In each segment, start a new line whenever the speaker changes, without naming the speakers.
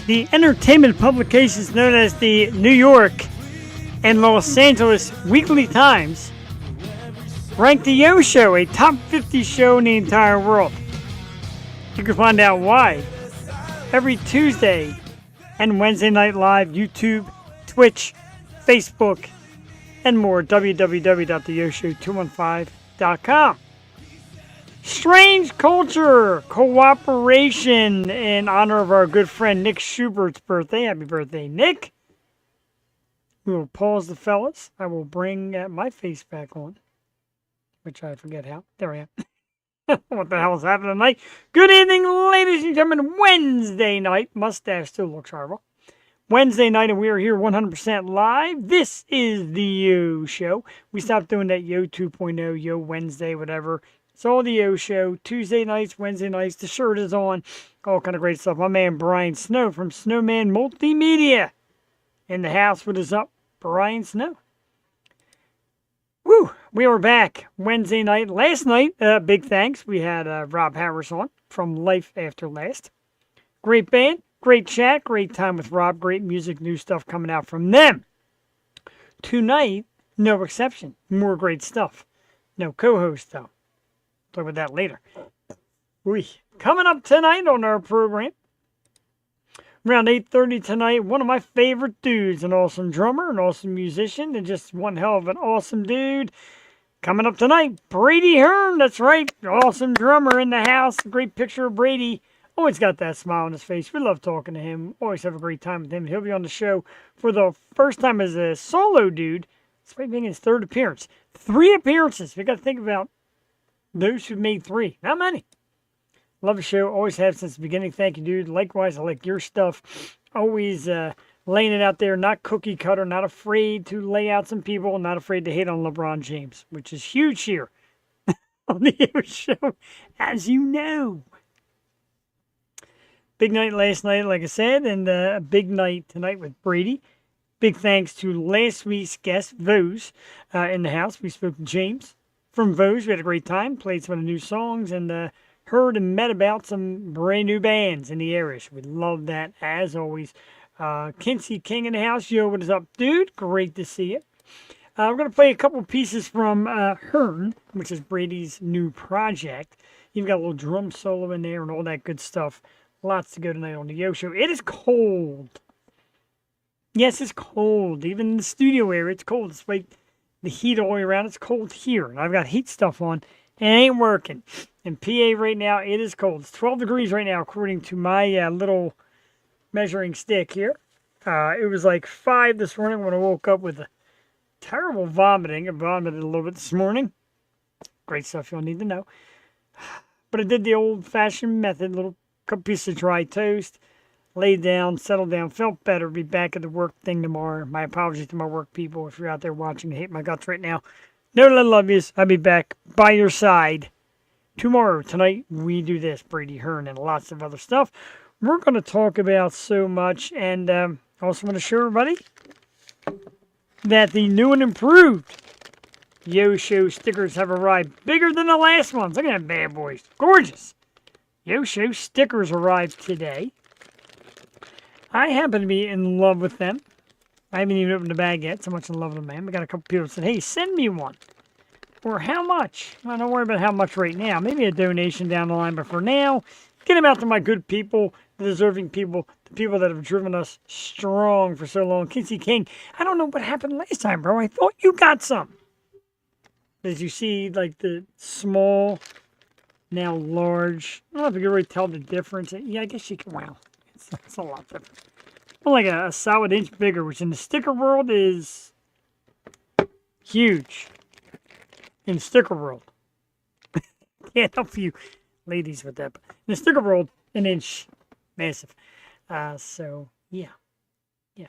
The entertainment publications known as the New York and Los Angeles Weekly Times ranked the Yo Show a top 50 show in the entire world. You can find out why every Tuesday and Wednesday night live, YouTube, Twitch, Facebook, and more. www.theyoshow215.com. Strange culture cooperation in honor of our good friend Nick Schubert's birthday. Happy birthday, Nick. We will pause the fellas. I will bring my face back on, which I forget how. There I am. What the hell is happening tonight? Good evening, ladies and gentlemen. Wednesday night. Mustache still looks horrible. Wednesday night, and we are here 100% live. This is the Yo Show. We stopped doing that Yo 2.0, Yo Wednesday, whatever. It's all the Yo Show. Tuesday nights, Wednesday nights. The shirt is on. All kind of great stuff. My man Brian Snow from Snowman Multimedia in the house with us up. Brian Snow. Woo! We were back Wednesday night. Last night, big thanks. We had Rob Harris on from Life After Last. Great band, great chat, great time with Rob. Great music, new stuff coming out from them. Tonight, no exception. More great stuff. No co-host, though. Talk about that later. Coming up tonight on our program, around 8:30 tonight, one of my favorite dudes, an awesome drummer, an awesome musician, and just one hell of an awesome dude. Coming up tonight, Brady Hearn. That's right, awesome drummer in the house. Great picture of Brady. Always got that smile on his face. We love talking to him. Always have a great time with him. He'll be on the show for the first time as a solo dude. It's probably being his third appearance. 3 appearances. We got to think about those who made 3. Not many. Love the show. Always have since the beginning. Thank you, dude. Likewise, I like your stuff. Always laying it out there. Not cookie cutter. Not afraid to lay out some people. Not afraid to hate on LeBron James, which is huge here on the Yo Show, as you know. Big night last night, like I said, and a big night tonight with Brady. Big thanks to last week's guest, Vose, in the house. We spoke to James from Vose. We had a great time, played some of the new songs, and heard and met about some brand new bands in the area. We love that, as always. Kinsey King in the house. Yo, what is up, dude? Great to see you. We're going to play a couple pieces from Hearn, which is Brady's new project. You've got a little drum solo in there and all that good stuff. Lots to go tonight on the Yo Show. It is cold. Yes, it's cold. Even in the studio area, it's cold. It's like the heat all the way around. It's cold here. And I've got heat stuff on. And it ain't working. In PA right now, it is cold. It's 12 degrees right now, according to my little measuring stick here. It was like 5 this morning when I woke up with a terrible vomiting. I vomited a little bit this morning. Great stuff you'll need to know. But I did the old-fashioned method, little couple pieces of dry toast, laid down, settled down, felt better, be back at the work thing tomorrow. My apologies to my work people if you're out there watching. I hate my guts right now. Know that I love you. I'll be back by your side tomorrow. Tonight, we do this, Brady Hearn, and lots of other stuff. We're going to talk about so much, and also want to show everybody that the new and improved Yo Show stickers have arrived. Bigger than the last ones. Look at them bad boys. Gorgeous. Yo Show stickers arrived today. I happen to be in love with them. I haven't even opened the bag yet. So much in love with them, man. We got a couple people that said, hey, send me one. Or how much? Well, don't worry about how much right now. Maybe a donation down the line. But for now, get them out to my good people, the deserving people, the people that have driven us strong for so long. Kinsey King, I don't know what happened last time, bro. I thought you got some. As you see, like the small, now large. I don't know if you can really tell the difference. Yeah, I guess you can. Wow. It's a lot different. Well, like a solid inch bigger, which in the sticker world is huge. In sticker world. Can't help you ladies with that. But in the sticker world, an inch. Massive. So, yeah. Yeah.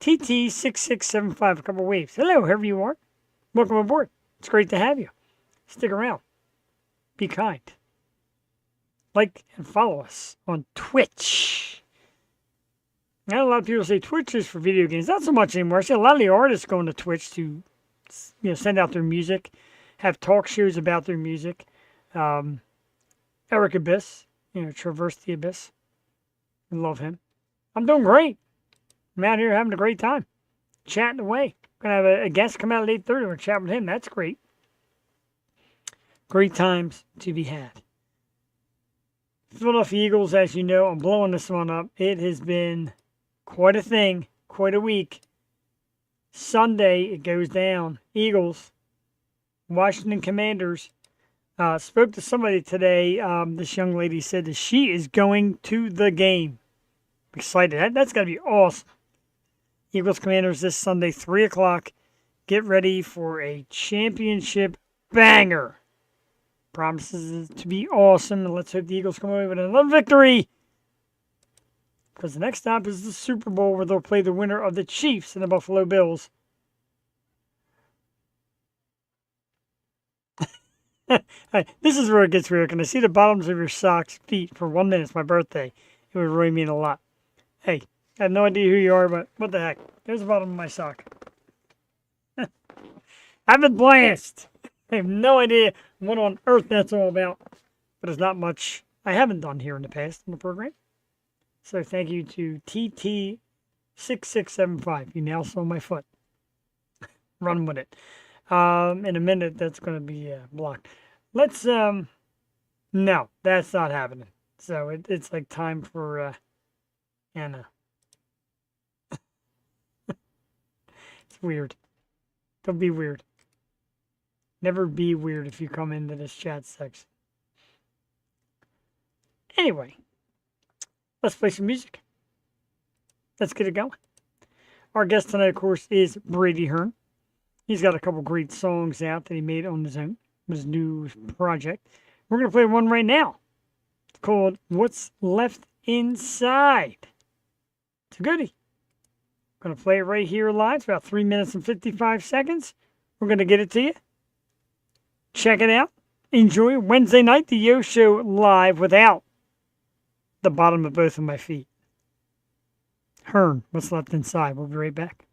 TT6675, a couple waves. Hello, whoever you are. Welcome aboard. It's great to have you. Stick around. Be kind. like and follow us on Twitch. Now, a lot of people say Twitch is for video games. Not so much anymore. I see a lot of the artists going to Twitch to, send out their music, have talk shows about their music. Eric Abyss, Traverse the Abyss. I love him. I'm doing great. I'm out here having a great time, chatting away. Gonna have a guest come out at 8:30. We're gonna chat with him. That's great. Great times to be had. Philadelphia Eagles, as you know, I'm blowing this one up. It has been quite a thing, quite a week. Sunday, it goes down. Eagles, Washington Commanders. Spoke to somebody today. This young lady said that she is going to the game. Excited. That's got to be awesome. Eagles Commanders this Sunday, 3 o'clock. Get ready for a championship banger. Promises to be awesome, and let's hope the Eagles come away with another victory. Because the next stop is the Super Bowl, where they'll play the winner of the Chiefs and the Buffalo Bills. This is where it gets weird. Can I see the bottoms of your socks, feet, for 1 minute? It's my birthday. It would really mean a lot. Hey, I have no idea who you are, but what the heck? There's the bottom of my sock. I've been blessed. I have no idea what on earth that's all about, but it's not much I haven't done here in the past on the program. So thank you to TT6675. You now saw my foot. Run with it. In a minute, that's going to be blocked. Let's, no, that's not happening. So it's like time for Anna. It's weird. Don't be weird. Never be weird if you come into this chat section. Anyway, let's play some music. Let's get it going. Our guest tonight, of course, is Brady Hearn. He's got a couple great songs out that he made on his own, his new project. We're going to play one right now. It's called What's Left Inside. It's a goodie. I'm going to play it right here live. It's about 3 minutes and 55 seconds. We're going to get it to you. Check it out. Enjoy Wednesday night, the Yo Show live without the bottom of both of my feet. Hearn, What's Left Inside. We'll be right back.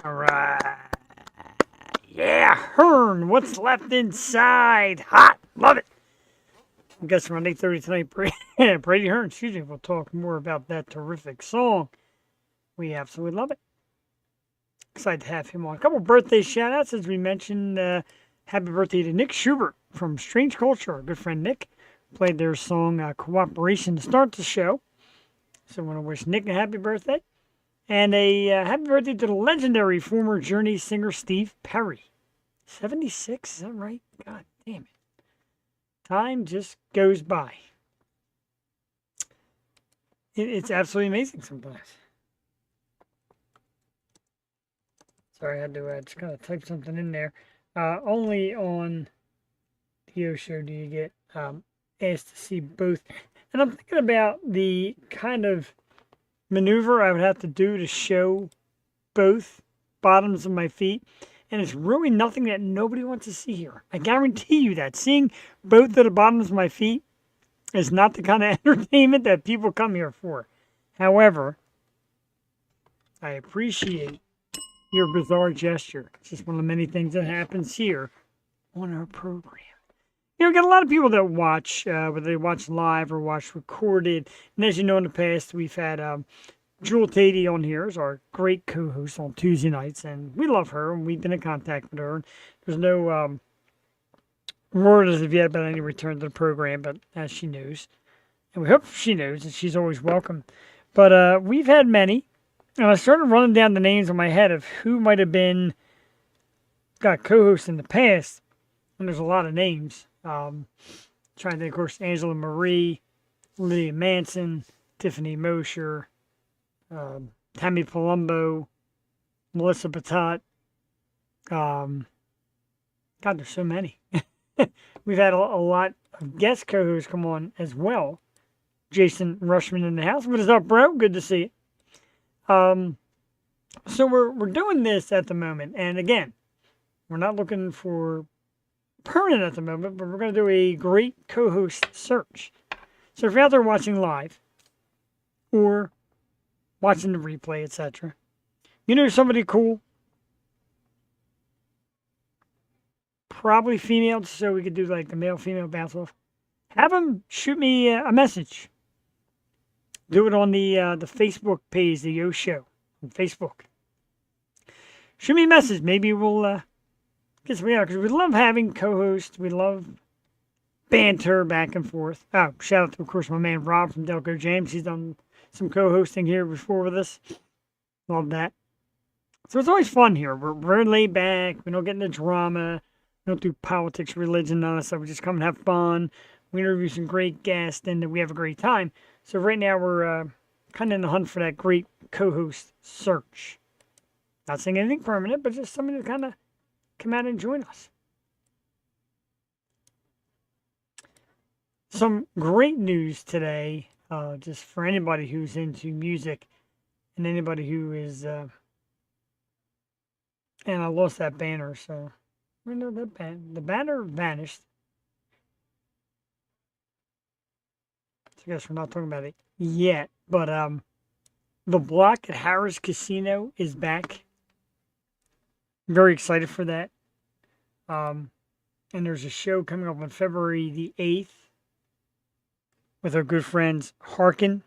All right. Yeah, Hearn. What's left inside? Hot. Love it. I guess around 8:30 tonight, Brady Hearn, excuse me, we'll talk more about that terrific song we absolutely love it. Excited to have him on. A couple birthday shout outs, as we mentioned. Happy birthday to Nick Schubert from Strange Culture. Our good friend Nick played their song Cooperation to start the show. So I want to wish Nick a happy birthday. And a happy birthday to the legendary former Journey singer Steve Perry. 76, is that right? God damn it. Time just goes by. It's absolutely amazing sometimes. Sorry, I had to just kind of type something in there. Only on the show do you get asked to see both. And I'm thinking about the kind of maneuver I would have to do to show both bottoms of my feet. And it's really nothing that nobody wants to see here. I guarantee you that. Seeing both of the bottoms of my feet is not the kind of entertainment that people come here for. However, I appreciate your bizarre gesture. It's just one of the many things that happens here on our program. You know, we got a lot of people that watch, whether they watch live or watch recorded. And as you know, in the past, we've had Jewel Tatey on here as our great co-host on Tuesday nights. And we love her, and we've been in contact with her. There's no word as of yet about any return to the program, but as she knows. And we hope she knows that she's always welcome. But we've had many. And I started running down the names in my head of who might have been got co-hosts in the past. And there's a lot of names. Trying to think, of course, Angela Marie, Lydia Manson, Tiffany Mosher, Tammy Palumbo, Melissa Patat. God, there's so many. We've had a lot of guest co-hosts come on as well. Jason Rushman in the house. What is up, bro? Good to see you. So we're doing this at the moment, and again, we're not looking for permanent at the moment, but we're going to do a great co-host search. So if you're out there watching live or watching the replay, etc., you know somebody cool, probably female, so we could do like the male-female bounce off. Have them shoot me a message. Do it on the Facebook page, the Yo Show on Facebook. Shoot me a message. Maybe we'll get something out because we love having co-hosts. We love banter back and forth. Oh, shout out to, of course, my man Rob from Delco James. He's done some co-hosting here before with us. Love that. So it's always fun here. We're very laid back. We don't get into drama. We don't do politics, religion, none of that stuff. We just come and have fun. We interview some great guests, and we have a great time. So right now we're kind of in the hunt for that great co-host search. Not saying anything permanent, but just somebody to kind of come out and join us. Some great news today, just for anybody who's into music and anybody who is, and I lost that banner, so I know that the banner vanished. I guess we're not talking about it yet, but the block at Harrah's Casino is back. Very excited for that. And there's a show coming up on February the 8th with our good friends Harkin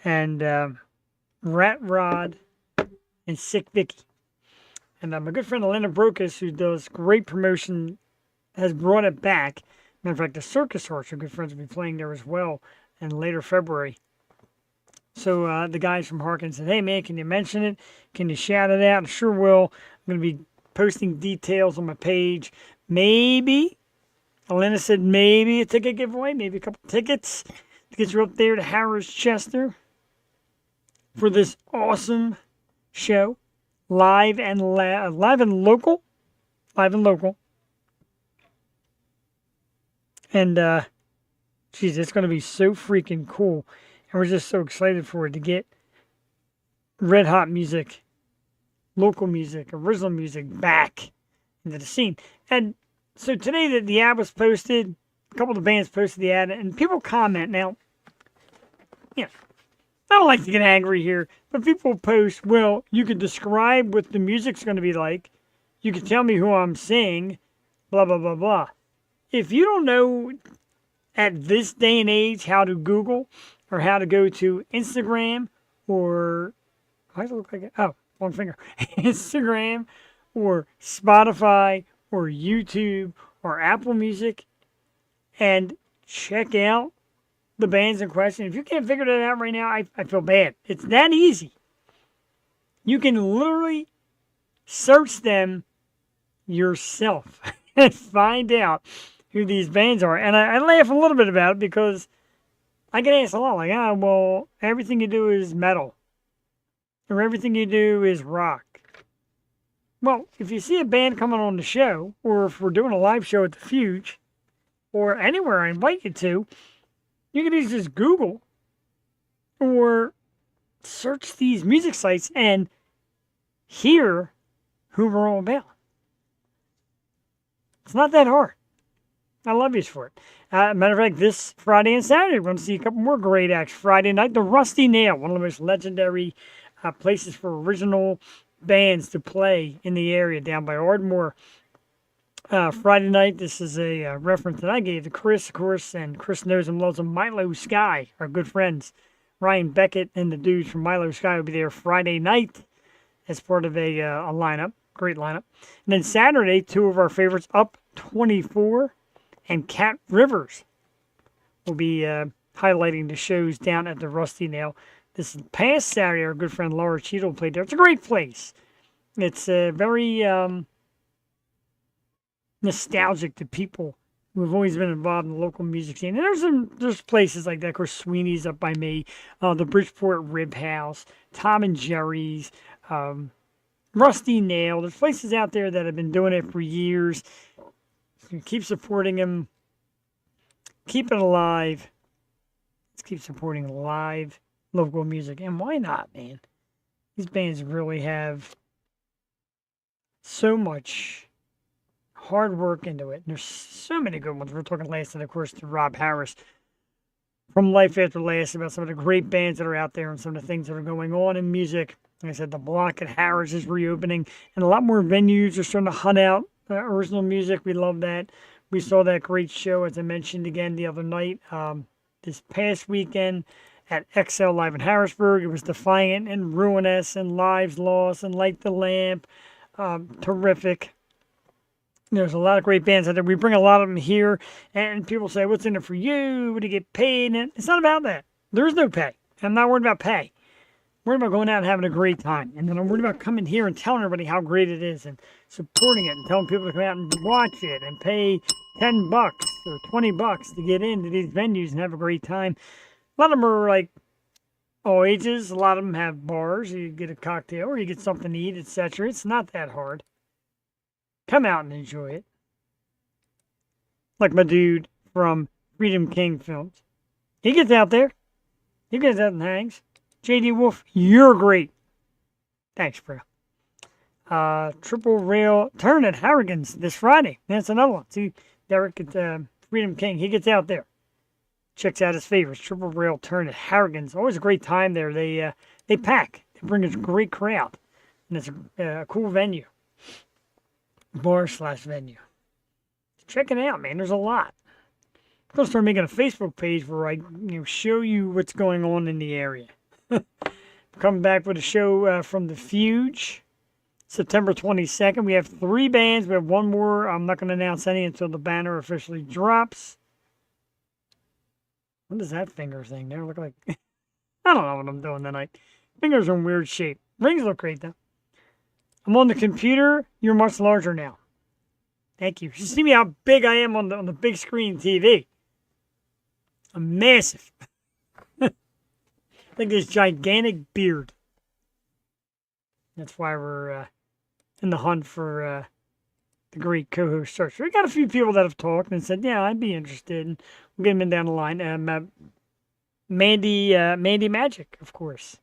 and Rat Rod and Sick Vicky. And my good friend Elena Brokus, who does great promotion, has brought it back. Matter of fact, the Circus Horse, our good friends, will be playing there as well in later February. So the guys from Harkin said, hey, man, can you mention it? Can you shout it out? I sure will. I'm going to be posting details on my page. Maybe, Elena said maybe a ticket giveaway, maybe a couple tickets to get you up there to Harrah's Chester for this awesome show. Live and local. And, geez, it's going to be so freaking cool. And we're just so excited for it to get red hot music, local music, original music back into the scene. And so today the ad was posted, a couple of the bands posted the ad, and people comment. Now, you know, I don't like to get angry here, but people post, well, you can describe what the music's going to be like. You can tell me who I'm seeing, blah, blah, blah, blah. If you don't know at this day and age how to Google or how to go to Instagram or, why does it look like it? Oh, one finger. Instagram or Spotify or YouTube or Apple Music and check out the bands in question. If you can't figure that out right now, I feel bad. It's that easy. You can literally search them yourself and find out who these bands are. And I laugh a little bit about it because I get asked a lot, like, well, everything you do is metal. Or everything you do is rock. Well, if you see a band coming on the show, or if we're doing a live show at the Fuge, or anywhere I invite you to, you can either just Google or search these music sites and hear who we're all about. It's not that hard. I love you for it. Matter of fact, this Friday and Saturday, we're going to see a couple more great acts. Friday night, the Rusty Nail, one of the most legendary places for original bands to play in the area down by Ardmore. Friday night, this is a reference that I gave to Chris, of course, and Chris knows him, loves him. Milo Sky, our good friends. Ryan Beckett and the dudes from Milo Sky will be there Friday night as part of a lineup. Great lineup. And then Saturday, two of our favorites, Up 24 and Cat Rivers, will be highlighting the shows down at the Rusty Nail. This past Saturday, our good friend Laura Cheadle played there. It's a great place. It's very nostalgic to people who have always been involved in the local music scene. And there's places like that. Of course, Sweeney's up by me, the Bridgeport Rib House, Tom and Jerry's, Rusty Nail. There's places out there that have been doing it for years. Keep supporting them. Keep it alive. Let's keep supporting live local music. And why not, man? These bands really have so much hard work into it. And there's so many good ones. We're talking last night, of course, to Rob Harris from Life After Last about some of the great bands that are out there and some of the things that are going on in music. Like I said, the Block at Harris is reopening, and a lot more venues are starting to hunt out original music. We love that. We saw that great show, as I mentioned again the other night, this past weekend at XL Live in Harrisburg. It was Defiant and Ruinous and Lives Lost and Light the Lamp. Terrific. There's a lot of great bands out there. We bring a lot of them here, and people say, what's in it for you? What do you get paid? And it's not about that. There is no pay. I'm not worried about pay. I'm worried about going out and having a great time. And then I'm worried about coming here and telling everybody how great it is and supporting it and telling people to come out and watch it and pay $10 or $20 to get into these venues and have a great time. A lot of them are like all ages. A lot of them have bars. You get a cocktail or you get something to eat, etc. It's not that hard. Come out and enjoy it. Like my dude from Freedom King Films. He gets out there. He gets out and hangs. J.D. Wolf, you're great. Thanks, bro. Triple Rail Turn at Harrigan's this Friday. That's another one. See, Derek at Freedom King, he gets out there. Checks out his favorites. Triple Rail Turn at Harrigan's. Always a great time there. They pack. They bring a great crowd. And it's a cool venue. Bar/venue. Check it out, man. There's a lot. I'm going to start making a Facebook page where I show you what's going on in the area. Coming back with a show from the Fuge, September 22nd. We have 3 bands. We have one more. I'm not going to announce any until the banner officially drops. What is that finger thing there? Look like I don't know what I'm doing tonight. Fingers are in weird shape. Rings look great though. I'm on the computer. You're much larger now. Thank you. You see me how big I am on the big screen TV. I'm massive. Like this gigantic beard. That's why we're in the hunt for the great co-host search. We got a few people that have talked and said, yeah, I'd be interested. And we'll get them in down the line. Mandy Magic, of course.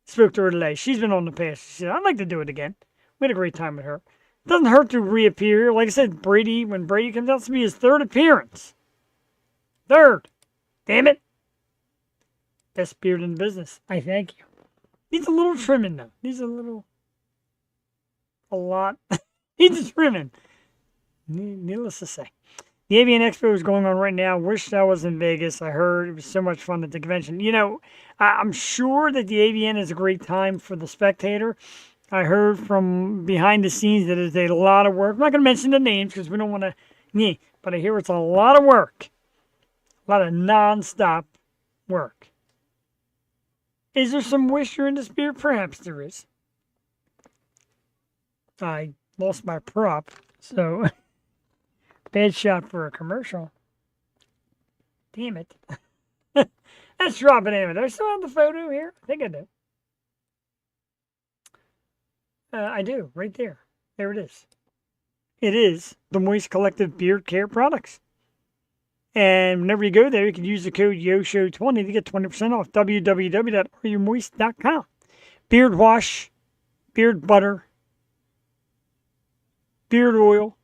Spoke to her today. She's been on the past. She said, I'd like to do it again. We had a great time with her. It doesn't hurt to reappear. Like I said, Brady, when Brady comes out, it's going to be his 3rd appearance. 3rd. Damn it. Best beard in the business. I thank you. Needs a little trimming though. A lot. Needs a trimming. Needless to say. The Avian Expo is going on right now. Wish I was in Vegas. I heard it was so much fun at the convention. I'm sure that the AVN is a great time for the spectator. I heard from behind the scenes that it's a lot of work. I'm not going to mention the names because we don't want to, but I hear it's a lot of work. A lot of non-stop work. Is there some moisture in this beer? Perhaps there is. I lost my prop, so bad shot for a commercial. Damn it. Let's drop it in. Do I still have the photo here? I think I do. I do, right there. There it is. It is the Moist Collective Beard Care Products. And whenever you go there, you can use the code YOSHOW20 to get 20% off. www.areyourmoist.com. Beard wash, beard butter, beard oil.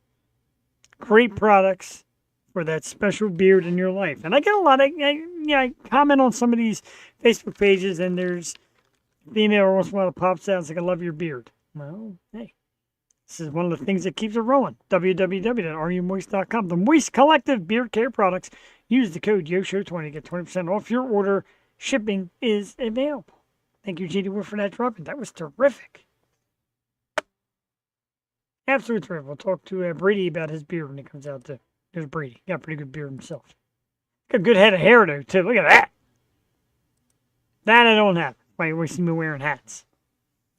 Great products for that special beard in your life. And I get a lot of, I comment on some of these Facebook pages, and there's a female once in a while pops out and says, I love your beard. Well, hey, this is one of the things that keeps it rolling. www.areyourmoist.com. The Moist Collective Beard Care Products. Use the code YOSHOW20 to get 20% off your order. Shipping is available. Thank you, J.D. Wood, for that drop-in. That was terrific. Absolutely terrific. We'll talk to Brady about his beard when he comes out, too. There's Brady. Got a pretty good beard himself. Got a good head of hair, though, too. Look at that. That I don't have. Why you always see me wearing hats.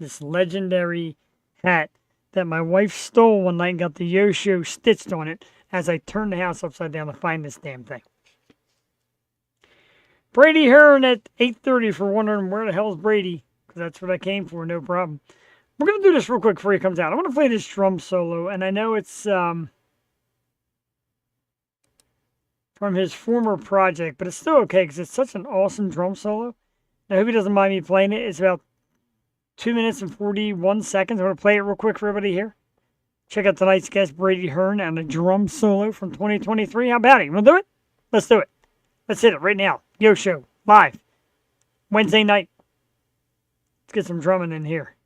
This legendary hat that my wife stole one night and got the Yosho stitched on it as I turned the house upside down to find this damn thing. Brady Hearn at 8:30 for wondering where the hell's Brady, because that's what I came for, no problem. We're going to do this real quick before he comes out. I want to play this drum solo, and I know it's from his former project, but it's still okay because it's such an awesome drum solo. I hope he doesn't mind me playing it. It's about 2 minutes and 41 seconds. I'm going to play it real quick for everybody here. Check out tonight's guest, Brady Hearn, and a drum solo from 2023. How about it? You want to do it? Let's do it. Let's hit it right now. Yo Show, live. Wednesday night. Let's get some drumming in here.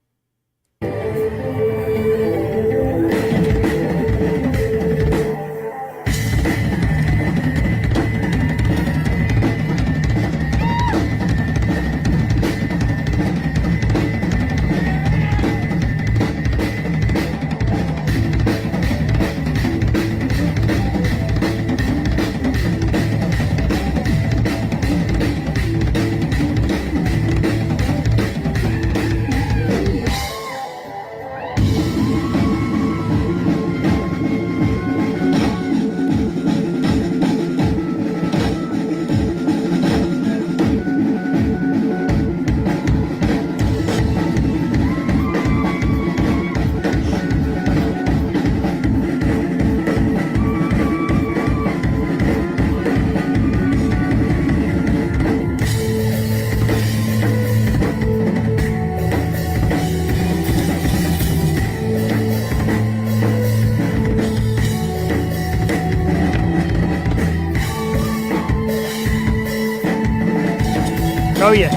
Oh, yeah.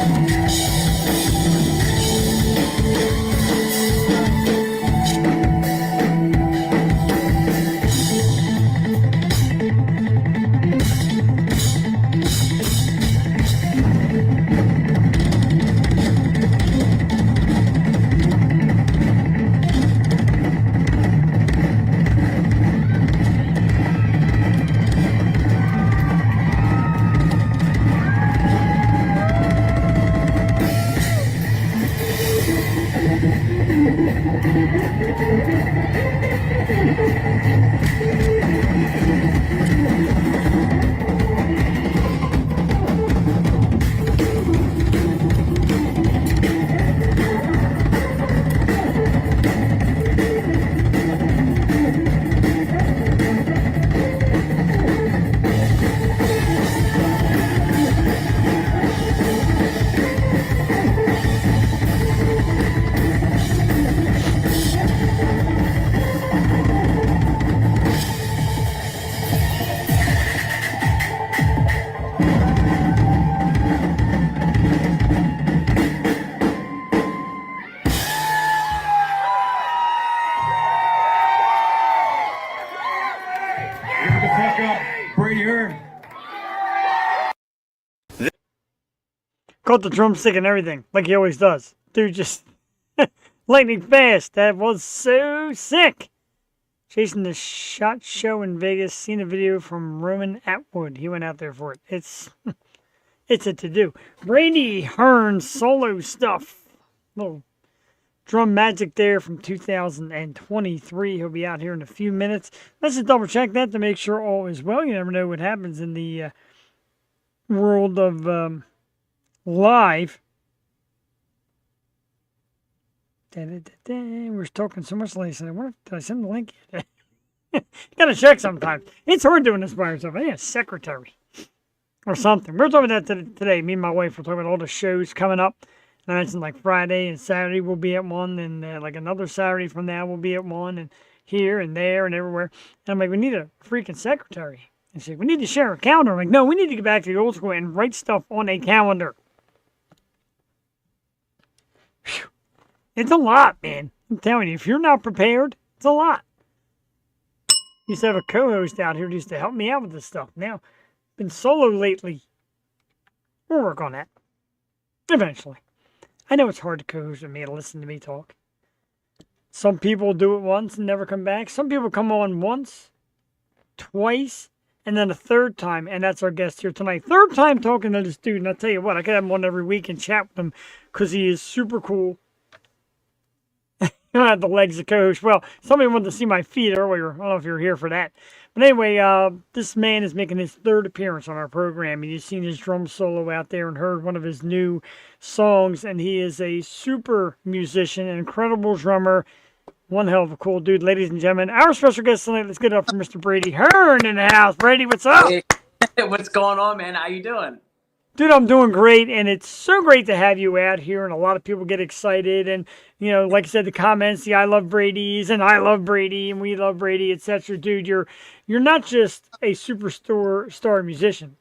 Caught the drumstick and everything, like he always does. Dude, just lightning fast. That was so sick. Chasing the SHOT Show in Vegas. Seen a video from Roman Atwood. He went out there for it. It's a to-do. Brady Hearn solo stuff. Little drum magic there from 2023. He'll be out here in a few minutes. Let's just double check that to make sure all is well. You never know what happens in the world of live. We were talking so much last night. Did I send the link yet? Gotta check sometimes. It's hard doing this by yourself. I need a secretary or something. We were talking about that today. Me and my wife were talking about all the shows coming up. And I mentioned like Friday and Saturday we'll be at one, and like another Saturday from now we'll be at one, and here and there and everywhere. And I'm like, we need a freaking secretary. And she's like, we need to share a calendar. I'm like, no, we need to get back to the old school and write stuff on a calendar. Whew. It's a lot, man. I'm telling you, if you're not prepared, it's a lot. Used to have a co-host out here who used to help me out with this stuff. Now, been solo lately. We'll work on that. Eventually. I know it's hard to co-host with me to listen to me talk. Some people do it once and never come back. Some people come on once, twice, and then a third time, and that's our guest here tonight. Third time talking to this dude, and I'll tell you what, I could have him on every week and chat with him because he is super cool. I don't have the legs to co-host. Well, somebody wanted to see my feet earlier. I don't know if you were here for that. But anyway, this man is making his third appearance on our program. And you've seen his drum solo out there and heard one of his new songs. And he is a super musician, an incredible drummer. One hell of a cool dude, ladies and gentlemen. Our special guest tonight, let's get it up for Mr. Brady Hearn in the house. Brady, what's up?
Hey, what's going on, man? How you doing?
Dude, I'm doing great, and it's so great to have you out here, and a lot of people get excited, and, you know, like I said, the comments, the I love Brady's, and I love Brady, and we love Brady, etc. Dude, you're not just a superstar musician,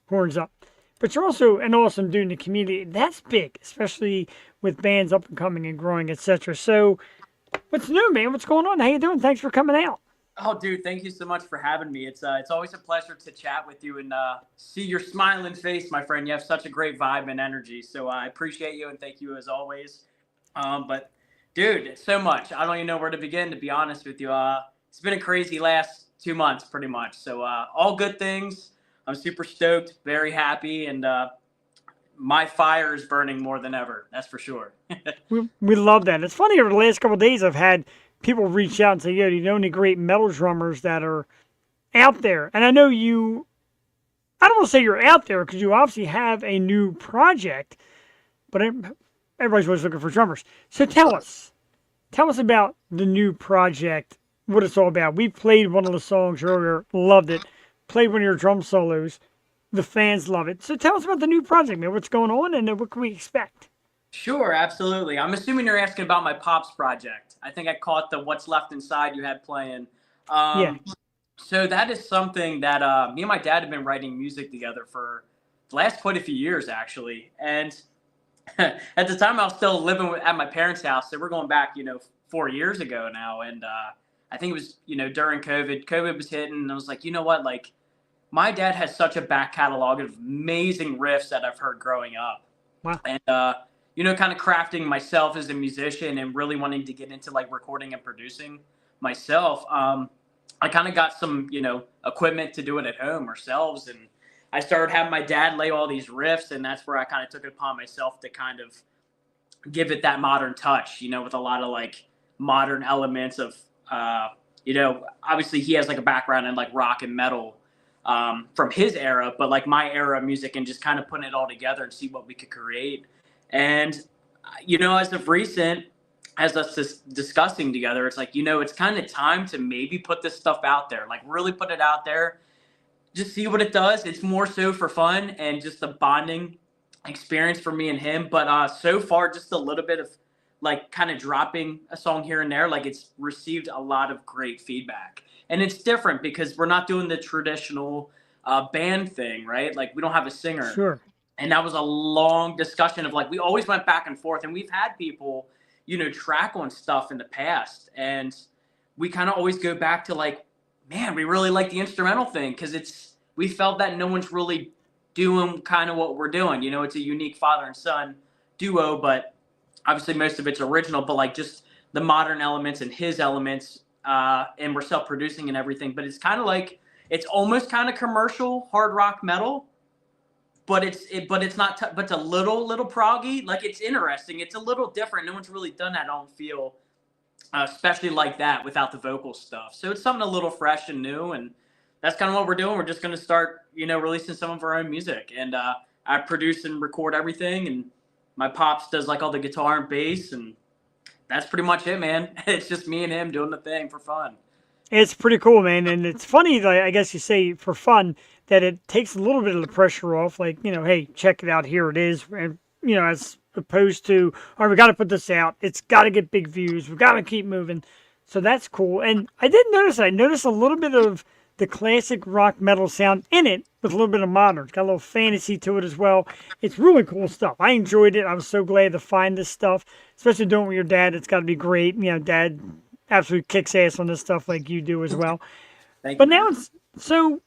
horns up, but you're also an awesome dude in the community. That's big, especially with bands up and coming and growing, etc. So, what's new, man? What's going on? How you doing? Thanks for coming out.
Oh, dude, thank you so much for having me. It's always a pleasure to chat with you and see your smiling face, my friend. You have such a great vibe and energy, so I appreciate you and thank you as always. But, dude, so much. I don't even know where to begin, to be honest with you. It's been a crazy last 2 months, pretty much. So all good things. I'm super stoked, very happy, and my fire is burning more than ever. That's for sure.
we love that. It's funny, over the last couple of days, I've had people reach out and say, yo, do you know any great metal drummers that are out there? And I know you, I don't want to say you're out there because you obviously have a new project, but everybody's always looking for drummers. So tell us about the new project, what it's all about. We played one of the songs earlier, loved it, played one of your drum solos. The fans love it. So tell us about the new project, man. What's going on and what can we expect?
Sure, absolutely. I'm assuming you're asking about my Pops project. I think I caught the What's Left Inside you had playing.
Yeah.
So that is something that me and my dad have been writing music together for the last quite a few years, actually. And at the time, I was still living at my parents' house. So we're going back, 4 years ago now. And I think it was, during COVID. COVID was hitting, and I was like, you know what? Like, my dad has such a back catalog of amazing riffs that I've heard growing up.
Wow.
And, kind of crafting myself as a musician and really wanting to get into like recording and producing myself. I kind of got some, equipment to do it at home ourselves. And I started having my dad lay all these riffs, and that's where I kind of took it upon myself to kind of give it that modern touch, with a lot of like modern elements of, obviously he has like a background in like rock and metal from his era, but like my era of music, and just kind of putting it all together and see what we could create. And, as of recent, as us discussing together, it's like, it's kind of time to maybe put this stuff out there, like really put it out there, just see what it does. It's more so for fun and just a bonding experience for me and him. But so far, just a little bit of like kind of dropping a song here and there, like it's received a lot of great feedback. And it's different because we're not doing the traditional band thing, right? Like we don't have a singer.
Sure.
And that was a long discussion of like, we always went back and forth, and we've had people, track on stuff in the past. And we kind of always go back to like, man, we really like the instrumental thing. 'Cause we felt that no one's really doing kind of what we're doing. You know, it's a unique father and son duo, but obviously most of it's original, but like just the modern elements and his elements, and we're self-producing and everything. But it's kind of like it's almost kind of commercial hard rock metal, but it's not. But it's a little proggy. Like it's interesting. It's a little different. No one's really done that. I don't feel, especially like that without the vocal stuff. So it's something a little fresh and new, and that's kind of what we're doing. We're just going to start, releasing some of our own music, and I produce and record everything, and my pops does like all the guitar and bass, and that's pretty much it, man. It's just me and him doing the thing for fun.
It's pretty cool, man. And it's funny, like, I guess you say for fun, that it takes a little bit of the pressure off. Like, hey, check it out. Here it is. And, as opposed to, all right, we got to put this out. It's got to get big views. We've got to keep moving. So that's cool. And I did notice, I noticed a little bit of the classic rock metal sound in it with a little bit of modern. It's got a little fantasy to it as well. It's really cool stuff. I enjoyed it. I was so glad to find this stuff, especially doing it with your dad. It's got to be great. Dad absolutely kicks ass on this stuff like you do as well.
Thank
But
you,
now
man.
it's so.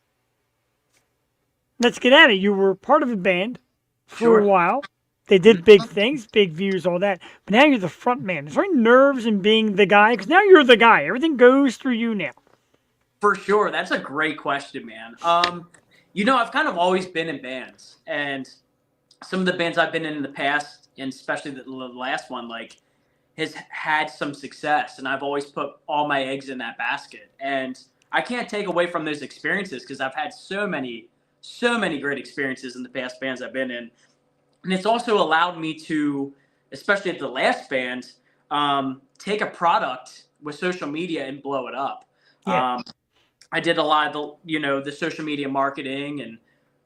Let's get at it. You were part of a band for a
Sure.
while. They did big things, big views, all that. But now you're the front man. Is there any nerves in being the guy? Because now you're the guy. Everything goes through you now.
For sure. That's a great question, man. I've kind of always been in bands, and some of the bands I've been in the past, and especially the last one, like, has had some success, and I've always put all my eggs in that basket. And I can't take away from those experiences because I've had so many great experiences in the past bands I've been in. And it's also allowed me to, especially at the last band, take a product with social media and blow it up.
Yeah.
I did a lot of the social media marketing and,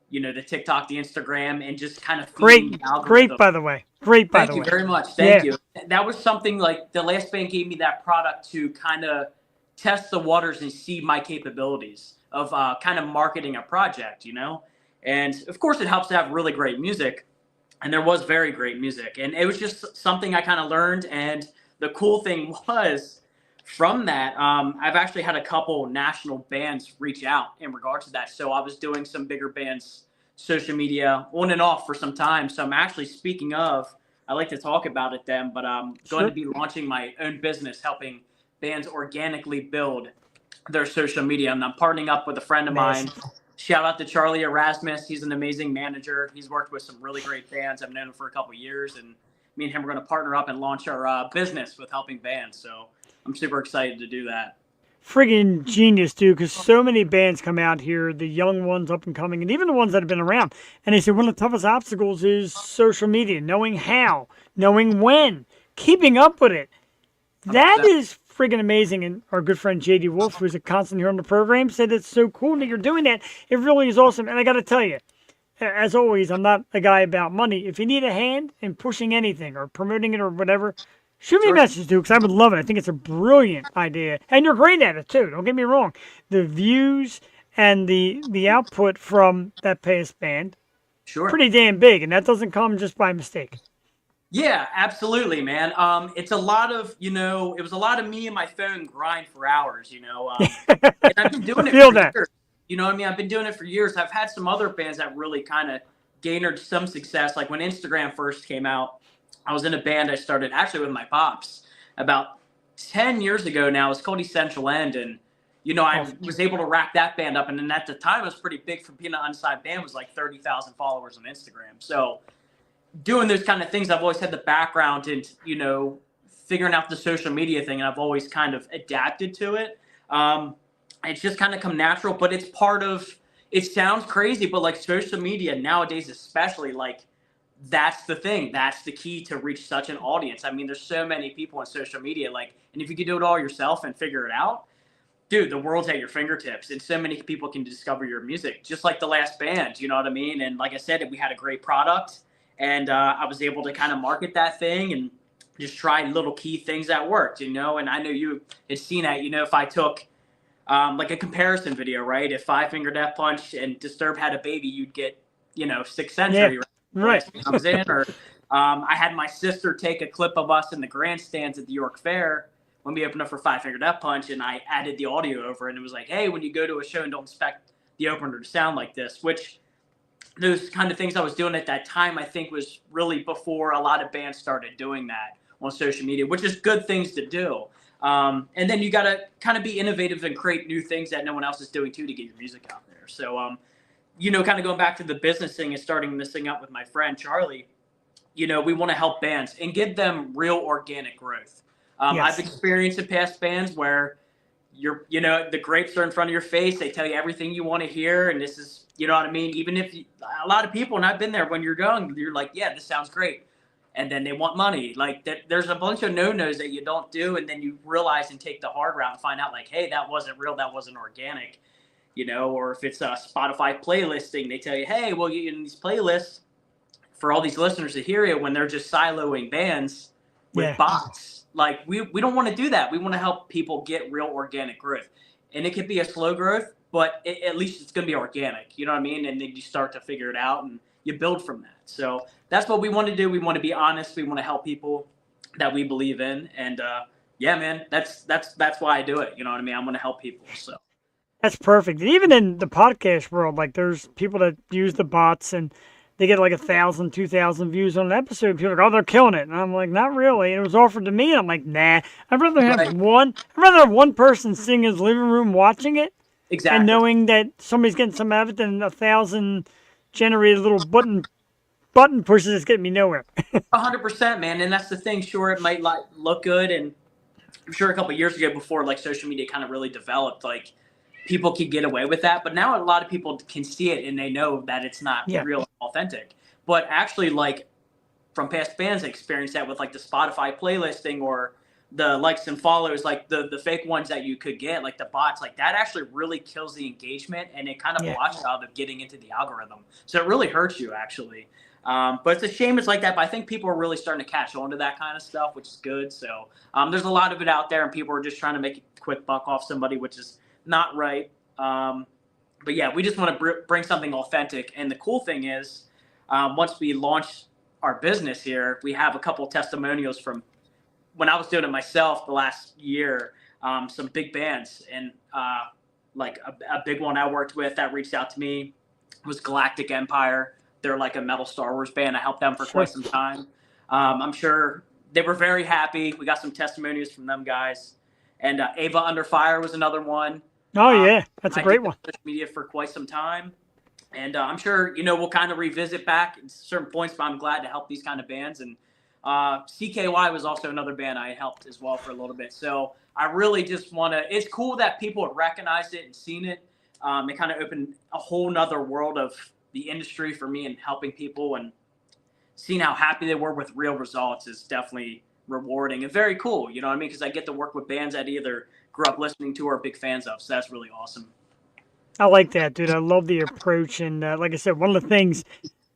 the TikTok, the Instagram, and just kind of feeding
Great.
the algorithm.
Great, by the way. Great, by
Thank
the
you
way.
very much. Thank
Yeah.
you. That was something like the last band gave me that product to kind of test the waters and see my capabilities of kind of marketing a project, And of course, it helps to have really great music. And there was very great music. And it was just something I kind of learned. And the cool thing was from that, I've actually had a couple national bands reach out in regards to that. So I was doing some bigger bands' social media on and off for some time. So I'm actually, speaking of, I like to talk about it then, but I'm going
Sure.
to be launching my own business helping bands organically build their social media. And I'm partnering up with a friend of mine.
Massive.
Shout out to Charlie Erasmus. He's an amazing manager. He's worked with some really great bands. I've known him for a couple of years, and me and him are going to partner up and launch our business with helping bands. So I'm super excited to do that.
Friggin' genius, dude, because so many bands come out here, the young ones up and coming, and even the ones that have been around. And they say one of the toughest obstacles is social media, knowing how, knowing when, keeping up with it. That
100%.
is friggin' amazing. And our good friend JD Wolf, who's a constant here on the program, said it's so cool that you're doing that. It really is awesome. And I got to tell you, as always, I'm not a guy about money. If you need a hand in pushing anything or promoting it or whatever, shoot me a
Sure.
message, dude, because I would love it. I think it's a brilliant idea. And you're great at it, too. Don't get me wrong. The views and the output from that past band,
Sure.
pretty damn big. And that doesn't come just by mistake.
Yeah, absolutely, man. It's a lot of, it was a lot of me and my phone grind for hours, and I've been doing
I
it
feel
for
that.
years. You know what I mean? I've been doing it for years. I've had some other bands that really kind of garnered some success. Like when Instagram first came out, I was in a band I started actually with my pops about 10 years ago now. It's called Essential End. And, I was able to rack that band up. And then at the time, it was pretty big for being an unsigned band. It was like 30,000 followers on Instagram. So doing those kind of things, I've always had the background in, figuring out the social media thing. And I've always kind of adapted to it. It's just kind of come natural, but it's part of, it sounds crazy, but like social media nowadays, especially, like, that's the thing. That's the key to reach such an audience. I mean, there's so many people on social media, like, and if you could do it all yourself and figure it out, dude, the world's at your fingertips, and so many people can discover your music, just like the last band. You know what I mean? And like I said, we had a great product, and I was able to kind of market that thing and just try little key things that worked. And I know you had seen that. If I took like a comparison video, right? If Five Finger Death Punch and Disturbed had a baby, you'd get, Sixth Century,
Yeah,
right?
right.
Comes in, or I had my sister take a clip of us in the grandstands at the York Fair when we opened up for Five Finger Death Punch, and I added the audio over, and it was like, hey, when you go to a show, and don't expect the opener to sound like this, which those kind of things I was doing at that time, I think was really before a lot of bands started doing that on social media, which is good things to do. And then you got to kind of be innovative and create new things that no one else is doing too to get your music out there. So, kind of going back to the business thing and starting this thing up with my friend Charlie, we want to help bands and give them real organic growth. I've
Yes.
experienced in past bands where the grapes are in front of your face. They tell you everything you want to hear. And this is, you know what I mean? Even if a lot of people, and I've been there when you're young, you're like, yeah, this sounds great. And then they want money. Like there's a bunch of no-nos that you don't do. And then you realize and take the hard route and find out like, hey, that wasn't real. That wasn't organic, or if it's a Spotify playlisting, they tell you, hey, well, in these playlists for all these listeners to hear it when they're just siloing bands with
Yeah.
bots. Like we don't want to do that. We want to help people get real organic growth. And it could be a slow growth, but at least it's going to be organic. You know what I mean? And then you start to figure it out and you build from that. So that's what we want to do. We want to be honest. We want to help people that we believe in. And yeah, man, that's why I do it. You know what I mean? I want to help people. So
That's perfect. And even in the podcast world, like there's people that use the bots and they get like 1,000, 2,000 views on an episode. People are like, oh, they're killing it. And I'm like, not really. And it was offered to me. And I'm like, nah.
right.
I'd rather have one person sitting in his living room watching it and
Exactly.
knowing that somebody's getting some out of it than 1,000 generated little button pushes that's getting me nowhere.
100%, man. And that's the thing. Sure, it might look good, and I'm sure a couple of years ago, before like social media kind of really developed, like people could get away with that. But now a lot of people can see it and they know that it's not
Yeah.
real and authentic. But actually, like from past bands, I experienced that with like the Spotify playlisting or the likes and follows, like the fake ones that you could get, like the bots, like that actually really kills the engagement and it kind of
Yeah.
blocks you out of getting into the algorithm. So it really hurts you actually. But it's a shame it's like that. But I think people are really starting to catch on to that kind of stuff, which is good. So there's a lot of it out there, and people are just trying to make a quick buck off somebody, which is not right. But yeah, we just want to bring something authentic. And the cool thing is, once we launch our business here, we have a couple testimonials from when I was doing it myself the last year. Some big bands, and like a big one I worked with that reached out to me was Galactic Empire. They're like a metal Star Wars band. I helped them for
Sure.
quite some time. I'm sure they were very happy. We got some testimonials from them guys. And Ava Under Fire was another one.
Oh,
Um,
yeah. That's a
I did
great
their
one.
social media for quite some time. And I'm sure, we'll kind of revisit back at certain points, but I'm glad to help these kind of bands. And CKY was also another band I helped as well for a little bit. So I really just want to, it's cool that people have recognized it and seen it. It kind of opened a whole nother world of the industry for me and helping people, and seeing how happy they were with real results is definitely rewarding and very cool. You know what I mean? Because I get to work with bands that either grew up listening to or are big fans of. So that's really awesome.
I like that, dude. I love the approach. And like I said, one of the things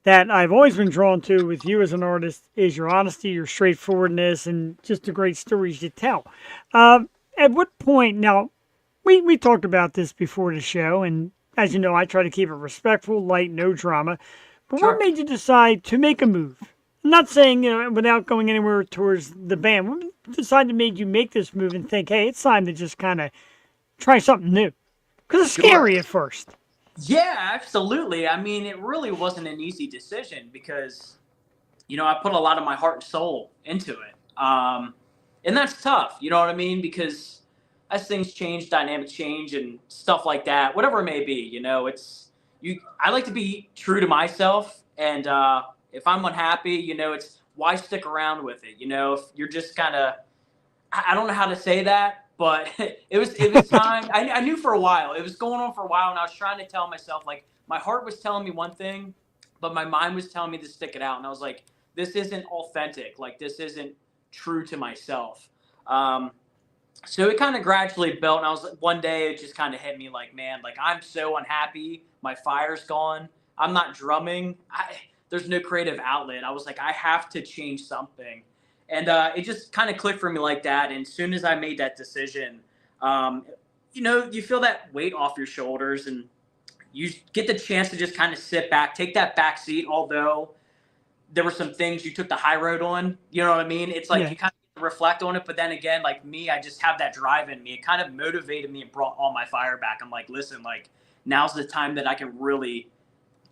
that I've always been drawn to with you as an artist is your honesty, your straightforwardness, and just the great stories you tell. At what point, now, we talked about this before the show, and as you know, I try to keep it respectful, light, no drama. But what
Sure.
made you decide to make a move? I'm not saying, without going anywhere towards the band, what decided to make you make this move and think, hey, it's time to just kind of try something new? Because it's
Sure.
scary at first.
Yeah, absolutely. I mean, it really wasn't an easy decision because, I put a lot of my heart and soul into it. And that's tough, you know what I mean? Because as things change, dynamics change and stuff like that, whatever it may be, I like to be true to myself. And if I'm unhappy, it's why stick around with it? If you're just kind of, I don't know how to say that, but it was time. I knew for a while. It was going on for a while, and I was trying to tell myself, like, my heart was telling me one thing, but my mind was telling me to stick it out. And I was like, this isn't authentic. Like, this isn't true to myself. Um, so it kind of gradually built. And I was one day it just kind of hit me like, man, like I'm so unhappy. My fire's gone. I'm not drumming. There's no creative outlet. I was like, I have to change something. And it just kind of clicked for me like that. And as soon as I made that decision, um, you feel that weight off your shoulders and you get the chance to just kind of sit back, take that back seat. Although there were some things you took the high road on, you know what I mean? It's like
Yeah.
you kind of reflect on it, but then again, like me, I just have that drive in me. It kind of motivated me and brought all my fire back. I'm like, listen, like now's the time that I can really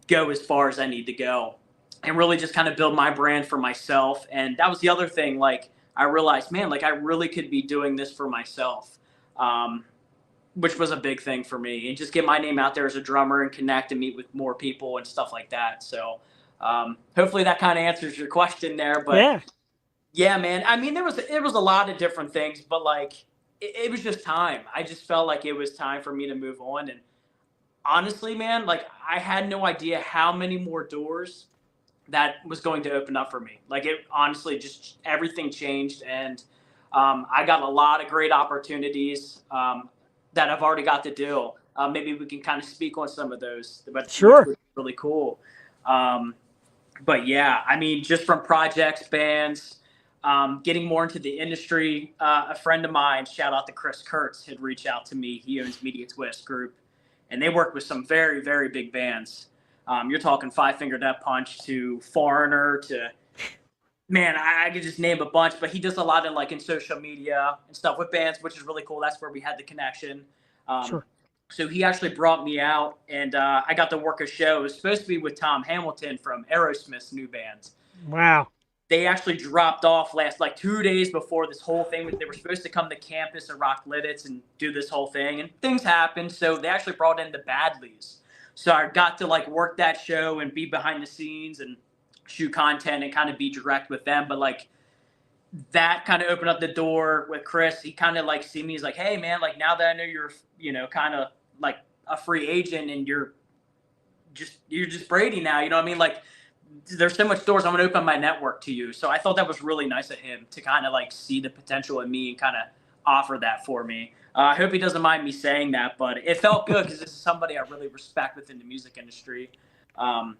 go as far as I need to go and really just kind of build my brand for myself. And that was the other thing. Like I realized, man, like I really could be doing this for myself. Which was a big thing for me, and just get my name out there as a drummer and connect and meet with more people and stuff like that. So hopefully that kind of answers your question there. But
Yeah,
yeah, man, I mean, it was a lot of different things, but like it was just time. I just felt like it was time for me to move on. And honestly, man, like I had no idea how many more doors that was going to open up for me. Like it honestly, just everything changed, and I got a lot of great opportunities that I've already got to do. Maybe we can kind of speak on some of those, but which
sure.
was really cool. Um, but yeah, I mean, just from projects, bands, getting more into the industry. A friend of mine, shout out to Chris Kurtz, had reached out to me. He owns Media Twist Group, and they work with some very, very big bands. You're talking Five Finger Death Punch to Foreigner to, man, I could just name a bunch, but he does a lot in social media and stuff with bands, which is really cool. That's where we had the connection. Um,
Sure.
so he actually brought me out, and I got to work a show. It was supposed to be with Tom Hamilton from Aerosmith's new band.
Wow.
They actually dropped off last like 2 days before this whole thing. They were supposed to come to campus at Rock Lidditz and do this whole thing, and things happened. So they actually brought in the Badleys. So I got to like work that show and be behind the scenes and shoot content and kind of be direct with them. But like that kind of opened up the door with Chris. He kind of like see me. He's like, hey man, like now that I know you're, kind of like a free agent and you're just Brady now. You know what I mean? Like there's so much doors. I'm going to open my network to you. So I thought that was really nice of him to kind of like see the potential in me and kind of offer that for me. I hope he doesn't mind me saying that, but it felt good because this is somebody I really respect within the music industry. Um,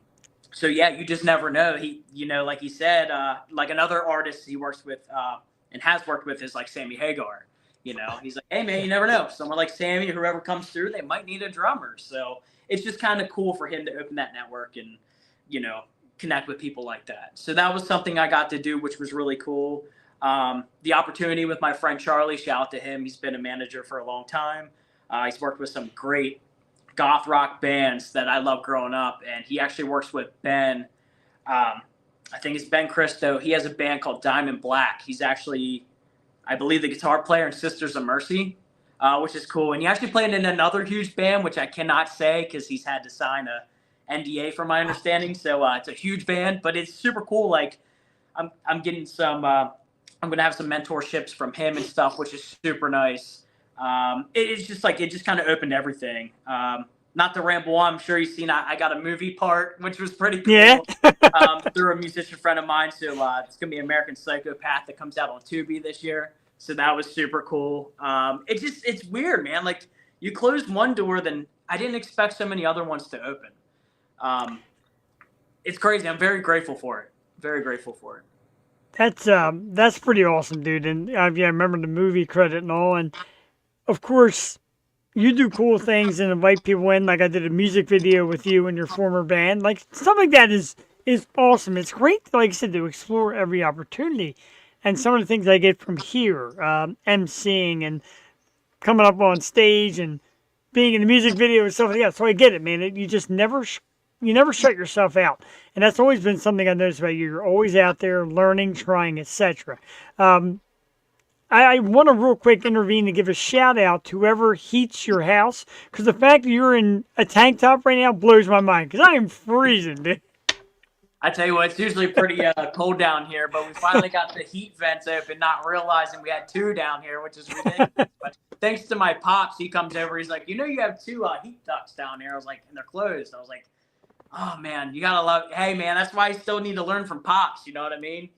so yeah, you just never know. He, like he said, like another artist he works with and has worked with is like Sammy Hagar. He's like, hey man, you never know. Someone like Sammy, whoever comes through, they might need a drummer. So it's just kind of cool for him to open that network and, connect with people like that. So that was something I got to do, which was really cool. The opportunity with my friend Charlie, shout out to him. He's been a manager for a long time. He's worked with some great goth rock bands that I love growing up. And he actually works with Ben. I think it's Ben Christo. He has a band called Diamond Black. He's actually, I believe, the guitar player in Sisters of Mercy, which is cool. And he actually played in another huge band, which I cannot say because he's had to sign a NDA from my understanding. So it's a huge band, but it's super cool. Like I'm getting some, I'm going to have some mentorships from him and stuff, which is super nice. It's just like, it just kind of opened everything. Not to ramble on, I'm sure you've seen, I got a movie part, which was pretty cool.
Yeah.
Through a musician friend of mine. So it's going to be American Psychopath that comes out on Tubi this year. So that was super cool. It's weird, man. Like you closed one door, then I didn't expect so many other ones to open. It's crazy. I'm very grateful for it. Very grateful for it.
That's pretty awesome, dude. And yeah, I remember the movie credit and all. And of course, you do cool things and invite people in. Like I did a music video with you and your former band. Like stuff like that is awesome. It's great, like I said, to explore every opportunity. And some of the things I get from here, emceeing and coming up on stage and being in the music video and stuff like that. So I get it, man. You just you never shut yourself out, and that's always been something I noticed about you. You're always out there learning, trying, etc. I want to real quick intervene to give a shout out to whoever heats your house, because the fact that you're in a tank top right now blows my mind, because I am freezing, dude.
I tell you what, it's usually pretty cold down here, but we finally got the heat vents open, not realizing we had two down here, which is ridiculous. But thanks to my pops, he comes over, he's like, you have two heat ducts down here. I was like, and they're closed. I was like, oh man, you gotta love. Hey man, that's why I still need to learn from pops. You know what I mean?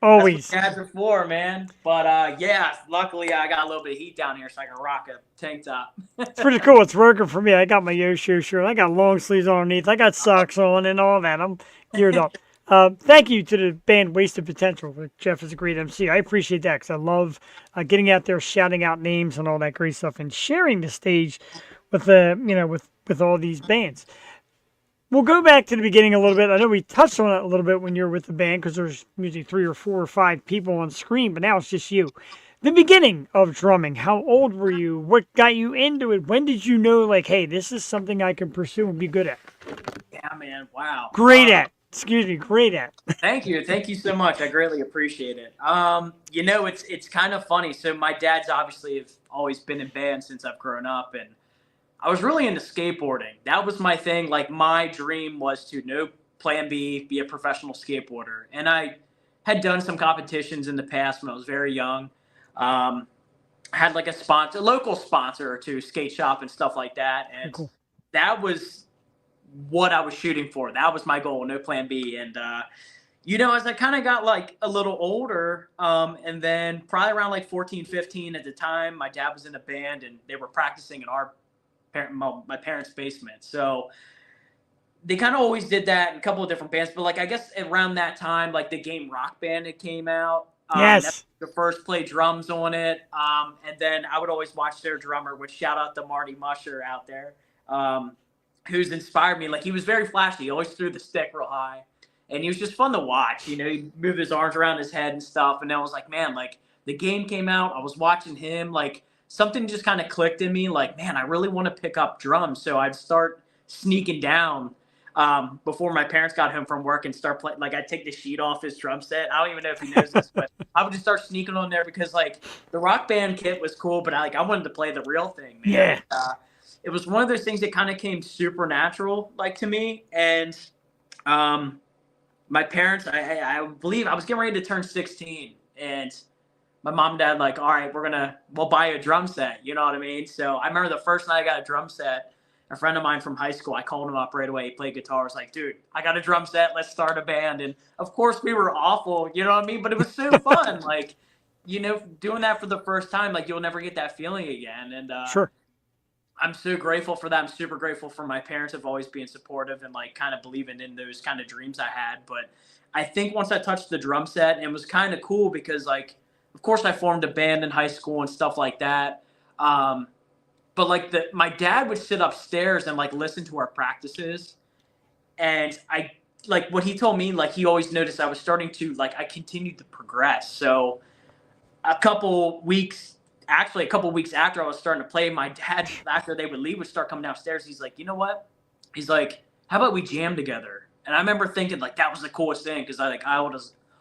Always.
That's what dads are for, man. But yeah, luckily I got a little bit of heat down here, so I can rock a tank top.
It's pretty cool. It's working for me. I got my Yoshio shirt. I got long sleeves underneath. I got socks on and all that. I'm geared up. Thank you to the band Wasted Potential. Jeff is a great MC. I appreciate that because I love getting out there, shouting out names and all that great stuff, and sharing the stage with with all these bands. We'll go back to the beginning a little bit. I know we touched on it a little bit when you're with the band because there's usually 3 or 4 or 5 people on screen, but now it's just you. The beginning of drumming, how old were you? What got you into it? When did you know, like, hey, this is something I can pursue and be good at?
Yeah, man. Wow.
Great at. Excuse me, great at.
Thank you so much. I greatly appreciate it. It's kind of funny. So my dad's obviously have always been in band since I've grown up, and I was really into skateboarding. That was my thing. Like my dream was to know Plan B, be a professional skateboarder, and I had done some competitions in the past when I was very young. Um, I had like a sponsor, local sponsor or two, skate shop and stuff like that, and
Cool.
that was what I was shooting for. That was my goal, no Plan B, and as I kind of got like a little older, and then probably around like 14, 15 at the time, my dad was in a band and they were practicing in my parents' basement. So they kind of always did that in a couple of different bands. But like, I guess around that time, like the game Rock Band had came out. That's
Yes.
the first play drums on it. And then I would always watch their drummer, which shout out to Marty Musher out there, who's inspired me. Like he was very flashy. He always threw the stick real high. And he was just fun to watch. You know, he'd move his arms around his head and stuff. And I was like, man, like the game came out. I was watching him. Like something just kind of clicked in me. Like, man, I really want to pick up drums. So I'd start sneaking down before my parents got home from work and start playing. Like I'd take the sheet off his drum set. I don't even know if he knows this, but I would just start sneaking on there because like the Rock Band kit was cool, but I wanted to play the real thing, man.
Yeah.
It was one of those things that kind of came supernatural, like to me. And my parents, I believe I was getting ready to turn 16, and my mom and dad like, all right, we'll buy you a drum set. You know what I mean? So I remember the first night I got a drum set, a friend of mine from high school, I called him up right away. He played guitar. I was like, dude, I got a drum set. Let's start a band. And of course we were awful, you know what I mean? But it was so fun. Like, doing that for the first time, like you'll never get that feeling again. And
Sure.
I'm so grateful for that. I'm super grateful for my parents of always being supportive and like kind of believing in those kind of dreams I had. But I think once I touched the drum set, it was kind of cool because like, of course I formed a band in high school and stuff like that. But like my dad would sit upstairs and like listen to our practices. And I like what he told me, like he always noticed I was starting to like, I continued to progress. So a couple weeks after I was starting to play, my dad, after they would leave, would start coming downstairs. He's like, you know what? He's like, how about we jam together? And I remember thinking like that was the coolest thing because I would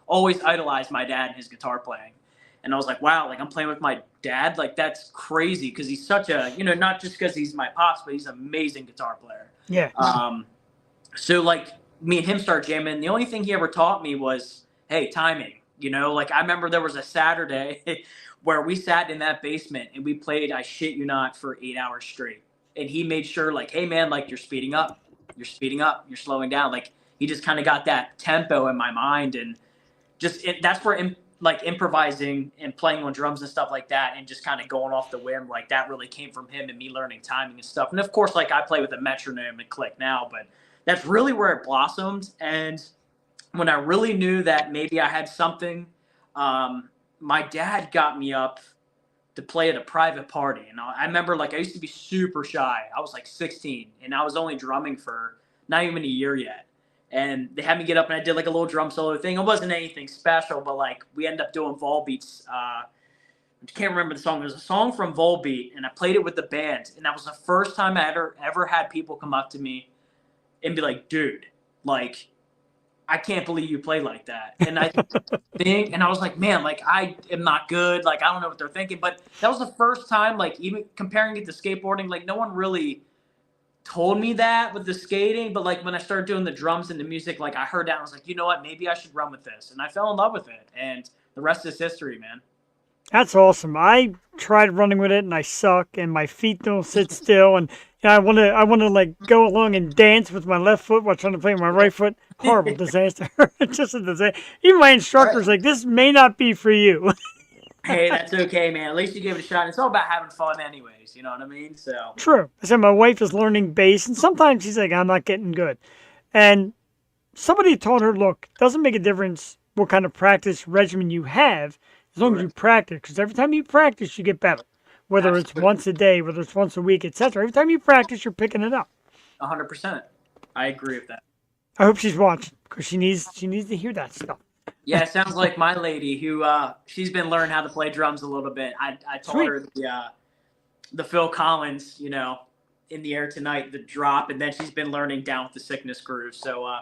always idolized my dad and his guitar playing. And I was like, wow, like I'm playing with my dad. Like that's crazy because he's such a, not just because he's my pops, but he's an amazing guitar player.
Yeah.
So like me and him start jamming. The only thing he ever taught me was, hey, timing. Like I remember there was a Saturday where we sat in that basement and we played, I shit you not, for 8 hours straight. And he made sure like, hey man, like you're speeding up, you're slowing down. Like he just kind of got that tempo in my mind. And that's where like improvising and playing on drums and stuff like that and just kind of going off the whim, like that really came from him and me learning timing and stuff. And of course, like I play with a metronome and click now, but that's really where it blossomed. And when I really knew that maybe I had something, my dad got me up to play at a private party. And I remember like I used to be super shy. I was like 16 and I was only drumming for not even a year yet. And they had me get up and I did like a little drum solo thing. It wasn't anything special, but like we ended up doing Volbeat's. I can't remember the song. It was a song from Volbeat and I played it with the band. And that was the first time I ever had people come up to me and be like, dude, like, I can't believe you play like that. And I think, and I was like, man, like I am not good. Like, I don't know what they're thinking, but that was the first time, like even comparing it to skateboarding, like no one really told me that with the skating. But like when I started doing the drums and the music, like I heard that and I was like, you know what, maybe I should run with this. And I fell in love with it. And the rest is history, man.
That's awesome. I tried running with it and I suck and my feet don't sit still and I want to like go along and dance with my left foot while trying to play with my right foot. Horrible disaster. Just a disaster. Even my instructor's like, this may not be for you.
Hey, that's okay, man. At least you gave it a shot. It's all about having fun anyways, you know what I mean? So
True. I said my wife is learning bass and sometimes she's like, I'm not getting good. And somebody told her, look, it doesn't make a difference what kind of practice regimen you have as long as you practice, because every time you practice, you get better. Whether
Absolutely.
it's once a day, whether it's once a week, etc. Every time you practice, you're picking it up.
100%. I agree with that.
I hope she's watching because she needs to hear that stuff.
Yeah, it sounds like my lady who she's been learning how to play drums a little bit. I told
Sweet.
her the Phil Collins, in the air tonight, the drop, and then she's been learning down with the sickness groove. So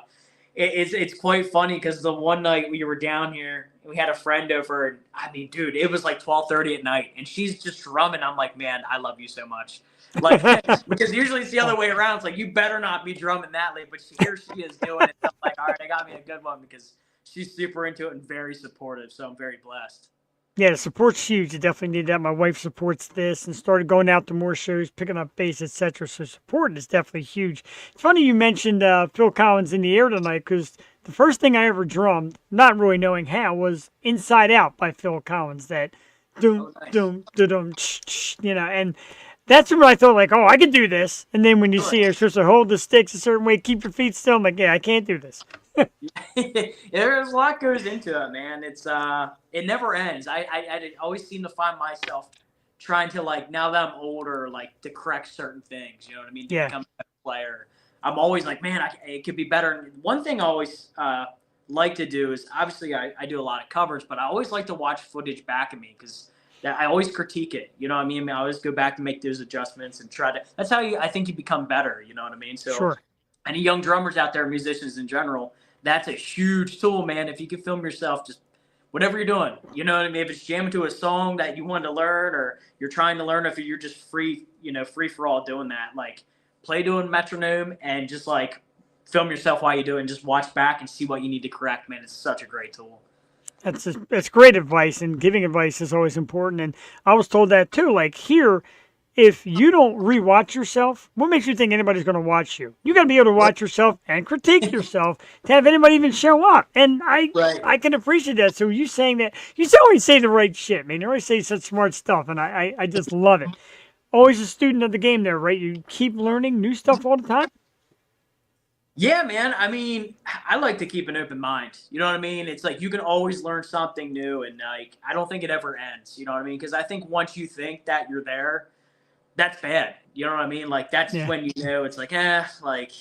it's quite funny because the one night we were down here, we had a friend over. And, I mean, dude, it was like 12:30 at night, and she's just drumming. I'm like, man, I love you so much. Like, because usually it's the other way around. It's like, you better not be drumming that late, but here she is doing it. So I'm like, all right, I got me a good one because she's super into it and very supportive. So I'm very blessed.
Yeah, the support's huge. You definitely need that. My wife supports this and started going out to more shows, picking up bass, etc. So support is definitely huge. It's funny you mentioned Phil Collins in the air tonight because the first thing I ever drummed, not really knowing how, was "Inside Out" by Phil Collins. That doom
Oh, nice.
doom da dum, and that's when I thought like, oh, I can do this. And then when you see her supposed to hold the sticks a certain way, keep your feet still, I'm like, yeah, I can't do this.
There's a lot goes into it, man. It's it never ends. I always seem to find myself trying to, like, now that I'm older, like, to correct certain things. You know what I mean? To
Yeah,
become a better player. I'm always like, man, it could be better. And one thing I always like to do is, obviously I do a lot of covers, but I always like to watch footage back of me because I always critique it. You know what I mean? I always go back and make those adjustments and try to. That's how I think you become better. You know what I mean? So
sure.
any young drummers out there, musicians in general, that's a huge tool, man. If you can film yourself, just whatever you're doing, you know what I mean? If it's jamming to a song that you want to learn or you're trying to learn, if you're just free, free for all doing that, like play doing metronome and just like film yourself while you do it and just watch back and see what you need to correct, man. It's such a great tool.
That's great advice, and giving advice is always important. And I was told that too. Like here, if you don't rewatch yourself, what makes you think anybody's going to watch you? You got to be able to watch yourself and critique yourself to have anybody even show up. And
Right.
I can appreciate that. So you saying that, you always say the right shit, man. You always say such smart stuff, and I just love it. Always a student of the game there, right? You keep learning new stuff all the time.
Yeah, man. I mean, I like to keep an open mind. You know what I mean? It's like you can always learn something new, and like I don't think it ever ends. You know what I mean? Because I think once you think that you're there, that's bad. You know what I mean? Like that's
Yeah.
when you know it's like, like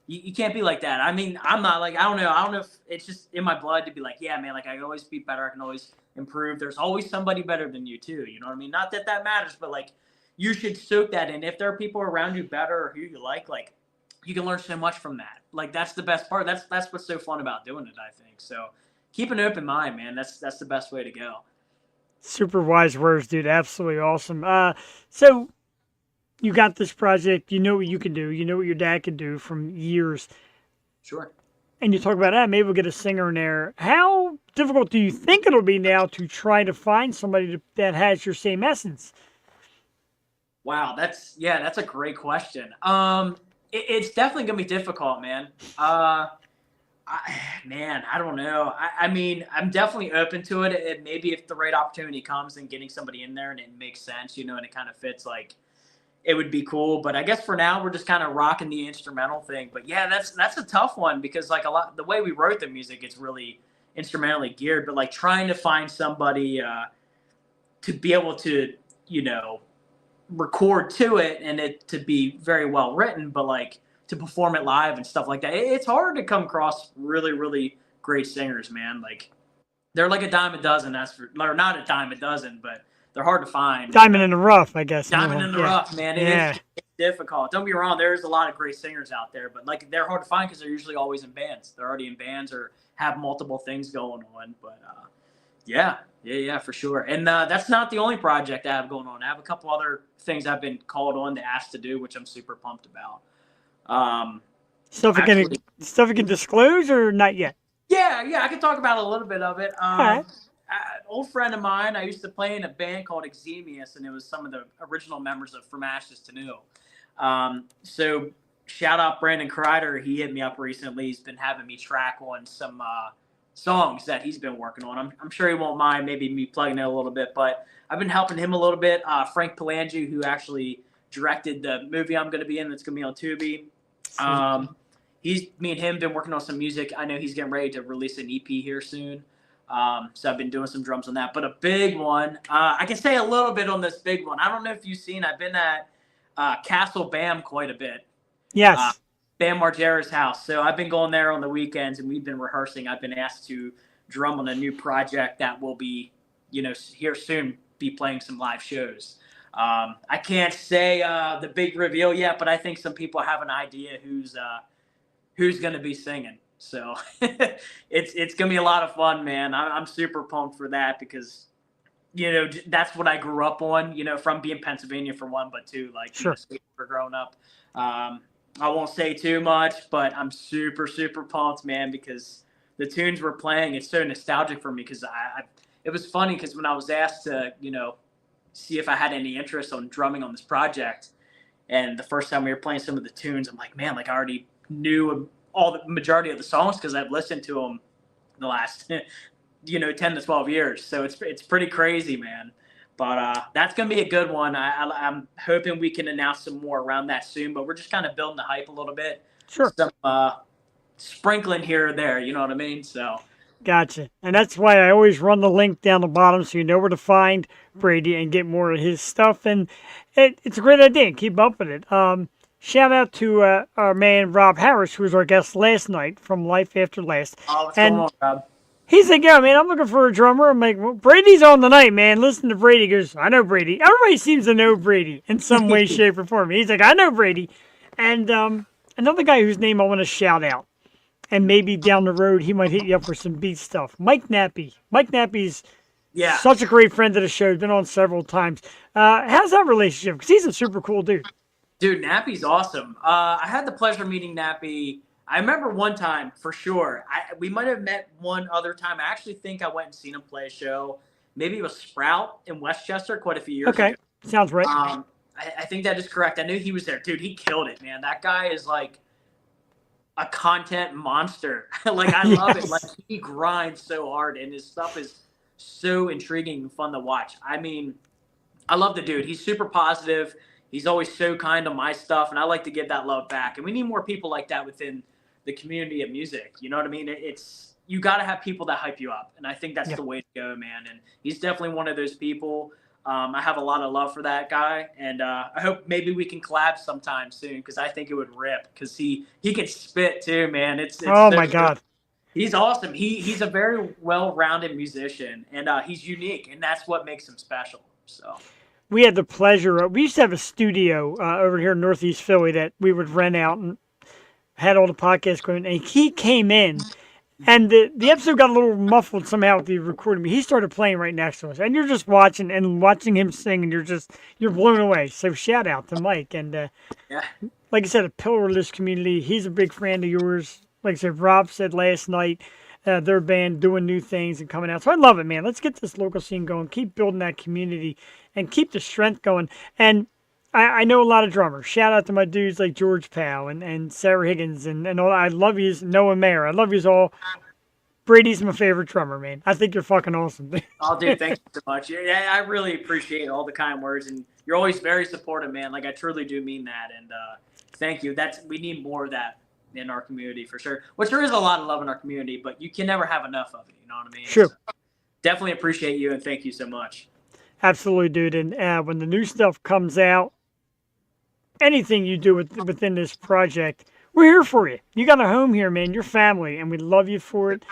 you can't be like that. I mean, I'm not like, I don't know. I don't know if it's just in my blood to be like, yeah, man, like I can always be better. I can always improve. There's always somebody better than you too. You know what I mean? Not that that matters, but like you should soak that in. If there are people around you better or who you like you can learn so much from that. Like that's the best part. That's what's so fun about doing it, I think. So keep an open mind, man. That's the best way to go.
Super wise words, dude. Absolutely awesome. So you got this project. You know what you can do. You know what your dad can do from years.
Sure.
And you talk about that. Maybe we'll get a singer in there. How difficult do you think it'll be now to try to find somebody that has your same essence?
Wow, that's a great question. It's definitely gonna be difficult, man. Man, I don't know. I mean, I'm definitely open to it. Maybe if the right opportunity comes and getting somebody in there and it makes sense, and it kind of fits, like it would be cool. But I guess for now we're just kind of rocking the instrumental thing. But yeah, that's a tough one because like a lot the way we wrote the music, it's really instrumentally geared. But like trying to find somebody to be able to, you know, record to it and it to be very well written, but like to perform it live and stuff like that. It's hard to come across really, really great singers, man. Like they're like a dime a dozen. That's for, or not a dime a dozen, but they're hard to find.
Diamond in the rough, I guess.
Diamond in the
Yeah.
rough, man.
Yeah.
It's difficult. Don't be wrong. There's a lot of great singers out there, but like they're hard to find because they're usually always in bands. They're already in bands or have multiple things going on. But yeah, for sure. And that's not the only project I have going on. I have a couple other things I've been called on to ask to do, which I'm super pumped about. Um,
Stuff you can
actually,
stuff you can disclose or not yet.
yeah, I can talk about a little bit of it.
All right.
An old friend of mine, I used to play in a band called Exemius, and it was some of the original members of From Ashes to New. So shout out Brandon Kreider. He hit me up recently. He's been having me track on some songs that he's been working on. I'm sure he won't mind maybe me plugging it a little bit, but I've been helping him a little bit. Frank Palangi, who actually directed the movie I'm going to be in that's going to be on Tubi.
Sweet.
Me and him been working on some music. I know he's getting ready to release an EP here soon. So I've been doing some drums on that. But a big one, I can say a little bit on this big one. I don't know if you've seen, I've been at Castle Bam quite a bit. Uh,
Yes.
Bam Margera's house. So I've been going there on the weekends and we've been rehearsing. I've been asked to drum on a new project that will be, here soon, be playing some live shows. I can't say the big reveal yet, but I think some people have an idea who's going to be singing. So it's going to be a lot of fun, man. I'm super pumped for that because that's what I grew up on. From being Pennsylvania for one, but two, like
Sure.
for growing up. Um, I won't say too much, but I'm super super pumped, man, because the tunes we're playing, it's so nostalgic for me because it was funny because when I was asked to see if I had any interest on drumming on this project, and the first time we were playing some of the tunes, I'm like, man, like I already knew all the majority of the songs because I've listened to them the last 10 to 12 years. So it's pretty crazy, man. But that's gonna be a good one. I'm hoping we can announce some more around that soon. But we're just kind of building the hype a little bit,
Sure.
some sprinkling here or there. You know what I mean? So
Gotcha. And that's why I always run the link down the bottom so you know where to find Brady and get more of his stuff. And it's a great idea. Keep up with it. Shout out to our man Rob Harris, who was our guest last night from Life After Last.
what's going
And
on, Rob?
he's like, yeah, man, I'm looking for a drummer. I'm like, well, Brady's on tonight, man. Listen to Brady. He goes, I know Brady. Everybody seems to know Brady in some way, shape, or form. He's like, I know Brady. And another guy whose name I want to shout out, and maybe down the road he might hit you up for some beat stuff. Mike Nappy. Mike Nappy's
Yeah,
such a great friend of the show. Been on several times. How's that relationship? Because he's a super cool dude.
dude, Nappy's awesome. I had the pleasure of meeting Nappy. I remember one time for sure. We might have met one other time. I actually think I went and seen him play a show. Maybe it was Sprout in Westchester quite a few years
Okay,
ago.
sounds right.
I think that is correct. I knew he was there. Dude, he killed it, man. That guy is like a content monster. Like, I love it. Like,
Yes.
he grinds so hard, and his stuff is so intriguing and fun to watch. I mean, I love the dude. He's super positive. He's always so kind to my stuff, and I like to give that love back. And we need more people like that within the community of music. You know what I mean? It's you got to have people that hype you up, and I think that's
Yeah.
the way to go, man. And he's definitely one of those people. I have a lot of love for that guy, and I hope maybe we can collab sometime soon because I think it would rip. Because he can spit too, man. It's
Oh
so
my
good.
God.
He's awesome. He's a very well-rounded musician, and he's unique, and that's what makes him special. So.
We had the pleasure. We used to have a studio over here in Northeast Philly that we would rent out and had all the podcasts going. And he came in, and the episode got a little muffled somehow with the recording. But he started playing right next to us, and you're just watching him sing, and you're blown away. So shout out to Mike, and
Yeah.
like I said, a pillar of this community. He's a big fan of yours. Like I said, Rob said last night, their band doing new things and coming out. So I love it, man. Let's get this local scene going. Keep building that community and keep the strength going. And I know a lot of drummers. Shout out to my dudes like George Powell and Sarah Higgins and all. I love yous, Noah Mayer. I love yous all. Brady's my favorite drummer, man. I think you're fucking awesome.
Oh, dude, thank you so much. Yeah, I really appreciate all the kind words, and you're always very supportive, man. Like, I truly do mean that, and thank you. We need more of that in our community for sure. Which there is a lot of love in our community, but you can never have enough of it. You know what I mean?
Sure.
So, definitely appreciate you, and thank you so much.
Absolutely, dude. And when the new stuff comes out, anything you do within this project, we're here for you. You got a home here, man. You're family, and we love you for it.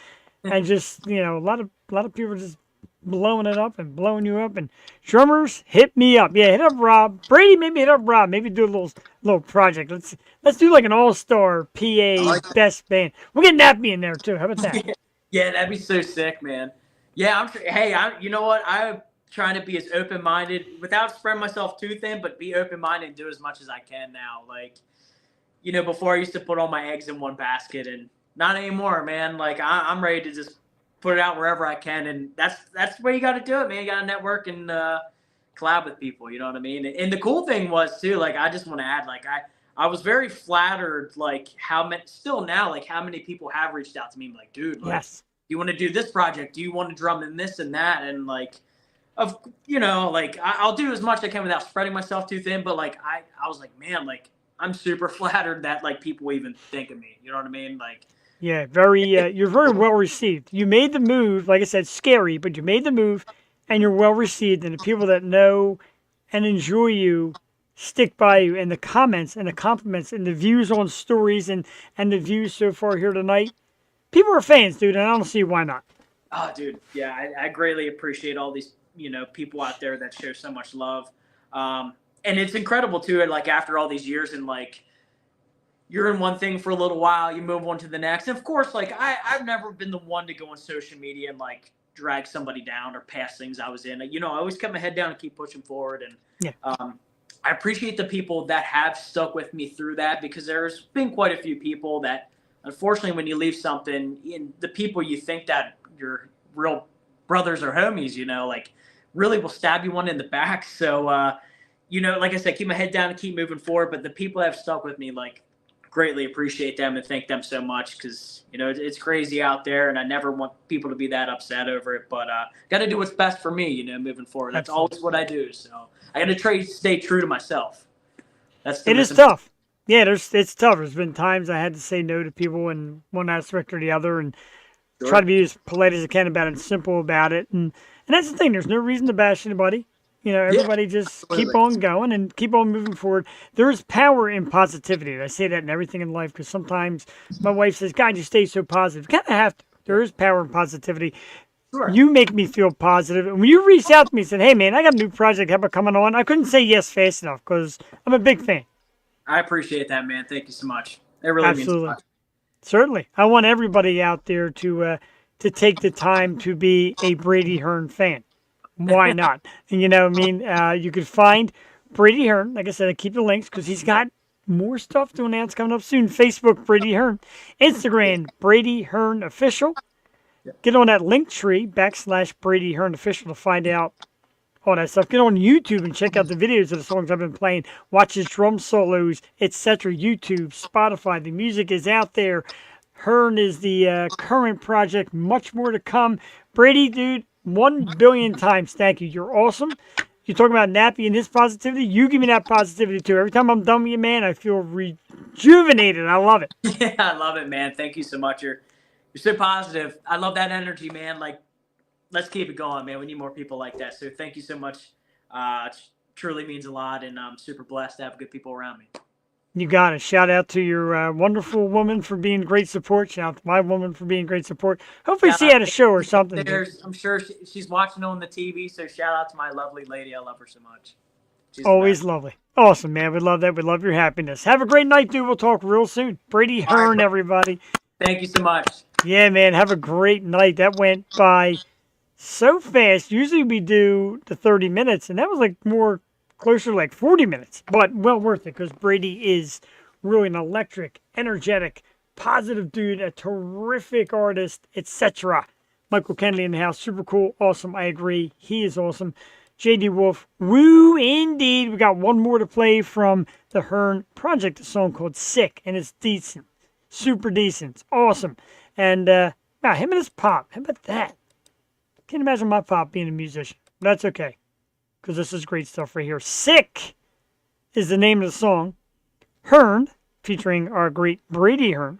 And just a lot of people just blowing it up and blowing you up. And drummers, hit me up. Yeah, hit up Rob. Brady, maybe hit up Rob. Maybe do a little project. Let's do like an all-star PA best band. We'll get Nappy in there too. How about that?
Yeah, that'd be so sick, man. Yeah, I'm sure. Hey, you know what? I'm trying to be as open-minded without spreading myself too thin, but be open-minded and do as much as I can now. Like, before I used to put all my eggs in one basket, and not anymore, man. Like, I'm ready to just put it out wherever I can, and that's the way you got to do it, man. You got to network and collab with people. You know what I mean? And the cool thing was too, like, I just want to add, like, I was very flattered, like, still now, like, how many people have reached out to me, like, dude, like,
Yes.
do you want to do this project? Do you want to drum in this and that? And like, like, I'll do as much as I can without spreading myself too thin. But like, I was like, man, like, I'm super flattered that like people even think of me. You know what I mean? Like,
Yeah, you're very well received. You made the move, like I said, scary, but you made the move and you're well received. And the people that know and enjoy you stick by you. And the comments and the compliments and the views on stories and the views so far here tonight, people are fans, dude, and I don't see why not.
oh, dude, yeah, I greatly appreciate all these, people out there that show so much love. And it's incredible too. And like after all these years, and like you're in one thing for a little while, you move on to the next. And of course, like I've never been the one to go on social media and like drag somebody down or pass things I was in. You know, I always kept my head down and keep pushing forward. And
Yeah.
I appreciate the people that have stuck with me through that, because there's been quite a few people that, unfortunately, when you leave something, in the people you think that your real brothers or homies, you know, like really will stab you one in the back. So, you know, like I said, keep my head down and keep moving forward. But the people that have stuck with me, like, greatly appreciate them and thank them so much, because you know it's crazy out there, and I never want people to be that upset over it. But got to do what's best for me, you know, moving forward. That's
Absolutely.
always what I do. So I got to stay true to myself. That's the
It is tough. Yeah, it's tough. There's been times I had to say no to people in one aspect or the other, and try to be as polite as I can about it and simple about it. And that's the thing. There's no reason to bash anybody. You know,
Yeah,
everybody just keep
absolutely.
on going and keep on moving forward. There is power in positivity. And I say that in everything in life, because sometimes my wife says, God, you stay so positive. You kind of have to. There is power in positivity.
Sure.
You make me feel positive. And when you reached out to me and said, hey, man, I got a new project. How about coming on? I couldn't say yes fast enough, because I'm a big fan.
I appreciate that, man. Thank you so much. It really means a
Absolutely.
lot.
Certainly. I want everybody out there to take the time to be a Brady Hearn fan. Why not? And you know, I mean, you could find Brady Hearn. Like I said, I keep the links because he's got more stuff to announce coming up soon. Facebook, Brady Hearn. Instagram, Brady Hearn Official. Get on that link tree, /Brady Hearn Official, to find out all that stuff. Get on YouTube and check out the videos of the songs I've been playing. Watch his drum solos, etc. YouTube, Spotify. The music is out there. Hearn is the current project. Much more to come. Brady, dude, 1 billion times thank you. You're awesome. You talk about Nappy and his positivity. You give me that positivity too. Every time I'm done with you, man, I feel rejuvenated. I love it.
Yeah, I love it, man. Thank you so much. You're so positive. I love that energy, man. Like, let's keep it going, man. We need more people like that. So thank you so much. It truly means a lot, and I'm super blessed to have good people around me.
You got it. Shout out to your wonderful woman for being great support. Shout out to my woman for being great support. Hopefully,
Shout
see you
out
at a show or something, dude.
there's, I'm sure she's watching on the TV. So shout out to my lovely lady. I love her so much. She's the
Always
best.
lovely. Awesome, man. We love that. We love your happiness. Have a great night, dude. We'll talk real soon. Brady
All right,
Hearn,
bro.
everybody.
Thank you so much.
Yeah, man. Have a great night. That went by so fast. Usually we do the 30 minutes, and that was like more closer to like 40 minutes, but well worth it, because Brady is really an electric, energetic, positive dude, a terrific artist, etc. Michael Kennedy in the house. Super cool. Awesome. I agree. He is awesome. JD Wolf. Woo, indeed. We got one more to play from the Hearn Project, a song called Sick, and it's decent. Super decent. It's awesome. And wow, him and his pop. How about that? Can't imagine my pop being a musician. But that's okay, because this is great stuff right here. Sick is the name of the song. Hearn, featuring our great Brady Hearn,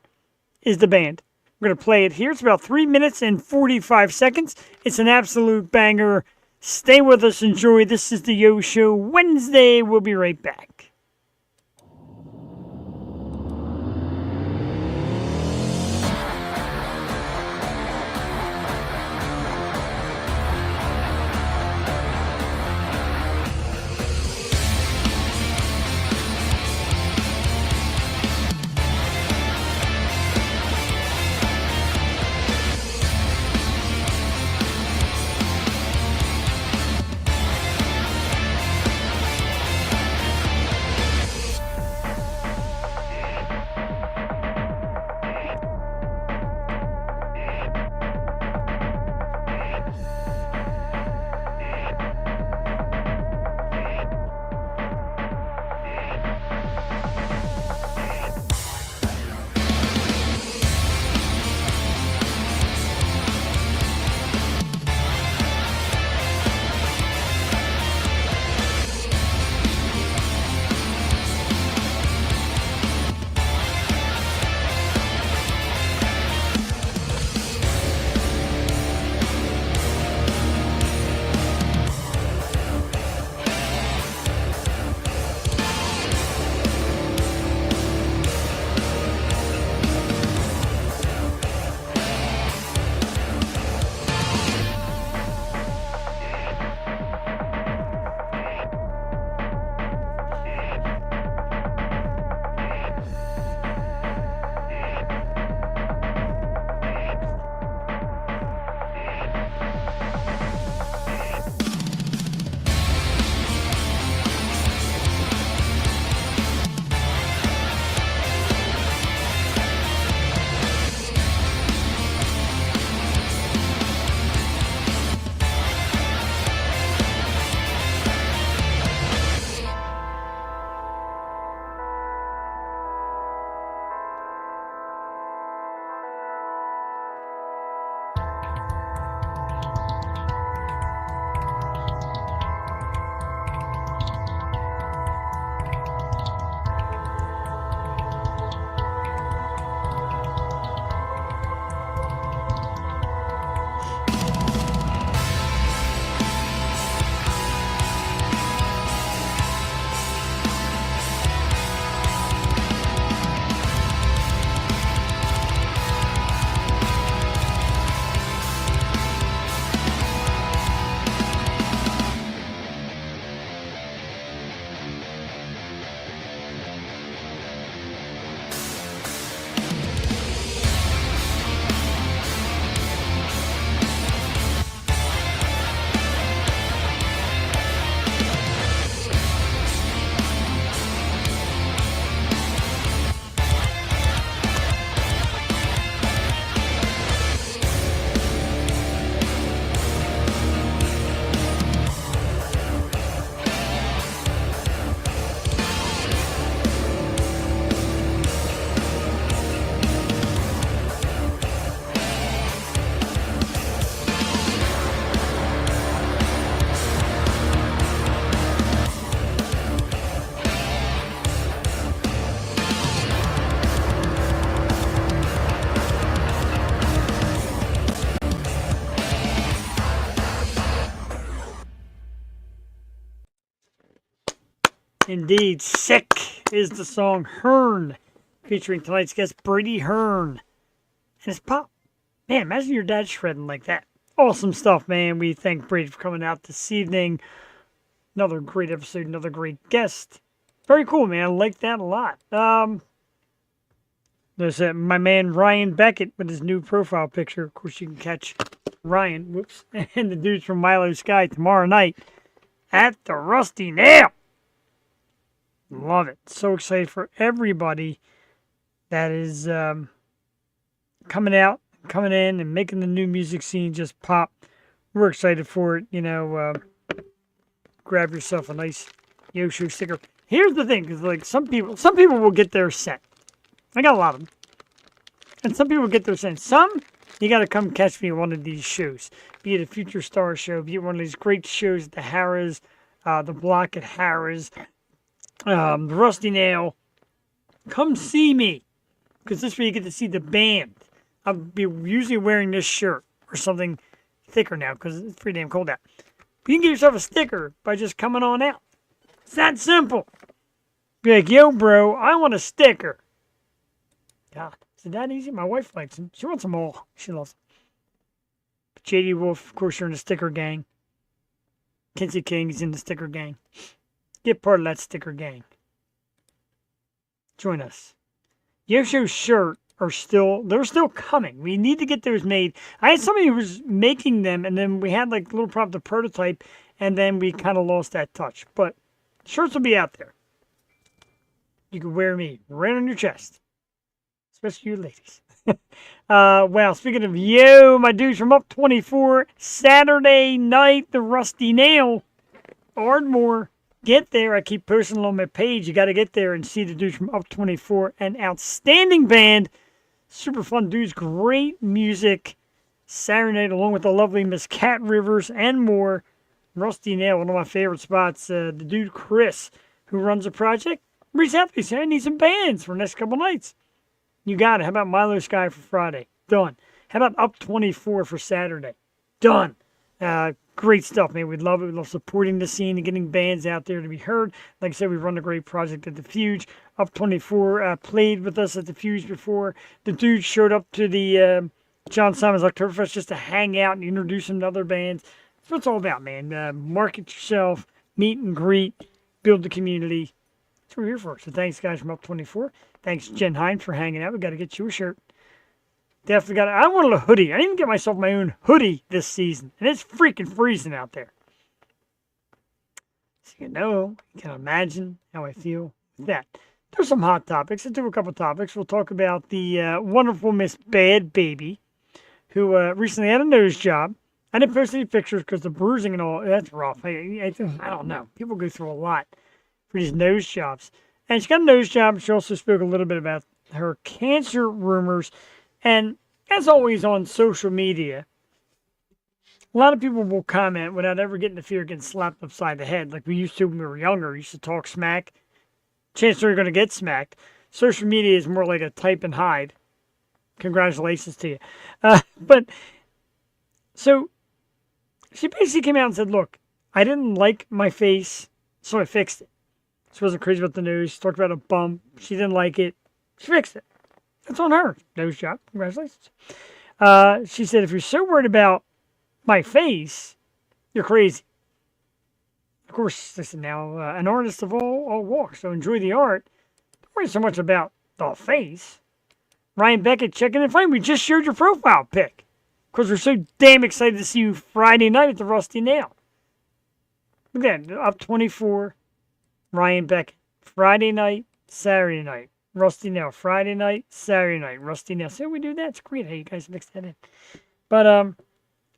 is the band. We're going to play it here. It's about 3 minutes and 45 seconds. It's an absolute banger. Stay with us. Enjoy. This is the Yo Show Wednesday. We'll be right back. Indeed, Sick is the song. Hearn, featuring tonight's guest, Brady Hearn. And it's pop. Man, imagine your dad shredding like that. Awesome stuff, man. We thank Brady for coming out this evening. Another great episode, another great guest. Very cool, man. I like that a lot. There's my man Ryan Beckett with his new profile picture. Of course, you can catch Ryan, and the dudes from Milo Sky tomorrow night at the Rusty Nail. Love it. So excited for everybody that is coming out, coming in, and making the new music scene just pop. We're excited for it. Grab yourself a nice Yosho sticker. Here's the thing, because like some people will get their scent. I got a lot of them. And some people get their scent. Some, you got to come catch me at one of these shows. Be it a Future Star show, be it one of these great shows at the Harrah's, the Block at Harrah's, the Rusty Nail. Come see me, because this way you get to see the band. I'll be usually wearing this shirt or something thicker now, because it's pretty damn cold out. But you can get yourself a sticker by just coming on out. It's that simple. Be like, yo, bro, I want a sticker. God, is it that easy? My wife likes them. She wants them all. She loves them. But JD Wolf, of course, you're in the sticker gang. Kinsey King's in the sticker gang. Get part of that sticker gang. Join us. Yosho's shirt they're still coming. We need to get those made. I had somebody who was making them, and then we had like a little problem to prototype, and then we kind of lost that touch. But shirts will be out there. You can wear me right on your chest. Especially you ladies. Well, speaking of my dudes from Up 24, Saturday night, the Rusty Nail, Ardmore. Get there. I keep posting on my page. You got to get there and see the dudes from Up 24. An outstanding band. Super fun dudes. Great music. Saturday night, along with the lovely Miss Cat Rivers and more. Rusty Nail, one of my favorite spots. The dude Chris, who runs the project, reached out to me saying I need some bands for the next couple nights. You got it. How about Milo Sky for Friday? Done. How about Up 24 for Saturday? Done. Great stuff, man. We'd love it. We love supporting the scene and getting bands out there to be heard. Like I said, we run a great project at the Fuge. Up 24 played with us at the Fuge before. The dude showed up to the John Simon's Oktoberfest just to hang out and introduce him to other bands. That's what it's all about, man. Market yourself, meet and greet, build the community. That's what we're here for. So thanks, guys, from Up 24. Thanks, Jen Hines, for hanging out. We got to get you a shirt. Definitely got it. I wanted a hoodie. I didn't even get myself my own hoodie this season. And it's freaking freezing out there. So you can imagine how I feel with that. There's some hot topics. Let's do a couple topics. We'll talk about the wonderful Miss Bad Baby, who recently had a nose job. I didn't post any pictures because the bruising and all, that's rough. I don't know. People go through a lot for these nose jobs. And she got a nose job. She also spoke a little bit about her cancer rumors. And as always on social media, a lot of people will comment without ever getting the fear of getting slapped upside the head like we used to when we were younger. We used to talk smack. Chances are you're going to get smacked. Social media is more like a type and hide. Congratulations to you. So she basically came out and said, look, I didn't like my face, so I fixed it. She wasn't crazy about the news. She talked about a bump. She didn't like it. She fixed it. That's on her. Nose job. Congratulations. She said, if you're so worried about my face, you're crazy. Of course, listen now, an artist of all walks, so enjoy the art. Don't worry so much about the face. Ryan Beckett checking in fine. We just shared your profile pic because we're so damn excited to see you Friday night at the Rusty Nail. Look at that. Up 24, Ryan Beckett. Friday night, Saturday night. Rusty Nail, Friday night, Saturday night, Rusty Nail. See how we do that? It's great how you guys mix that in. But,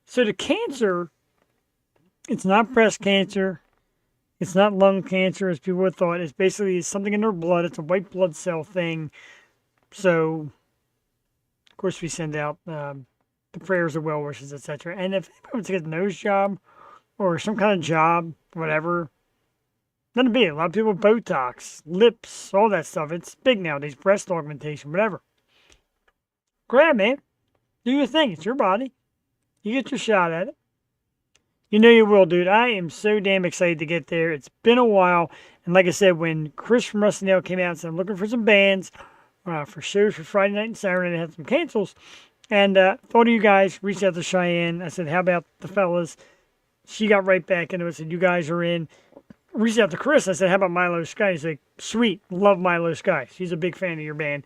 so the cancer, it's not breast cancer. It's not lung cancer, as people would thought. It's basically something in their blood. It's a white blood cell thing. So, of course, we send out the prayers of well wishes, etc. And if anybody wants to get a nose job or some kind of job, whatever, nothing big. A lot of people Botox, lips, all that stuff. It's big nowadays. Breast augmentation, whatever. Grab, man. Do your thing. It's your body. You get your shot at it. You know you will, dude. I am so damn excited to get there. It's been a while. And like I said, when Chris from Rusty Nail came out and said, I'm looking for some bands for shows for Friday night and Saturday, and had some cancels. And thought of you guys, reached out to Cheyenne. I said, how about the fellas? She got right back into it, said, you guys are in. Reached out to Chris. I said, how about Milo Sky? He's like, sweet, love Milo Sky. She's a big fan of your band.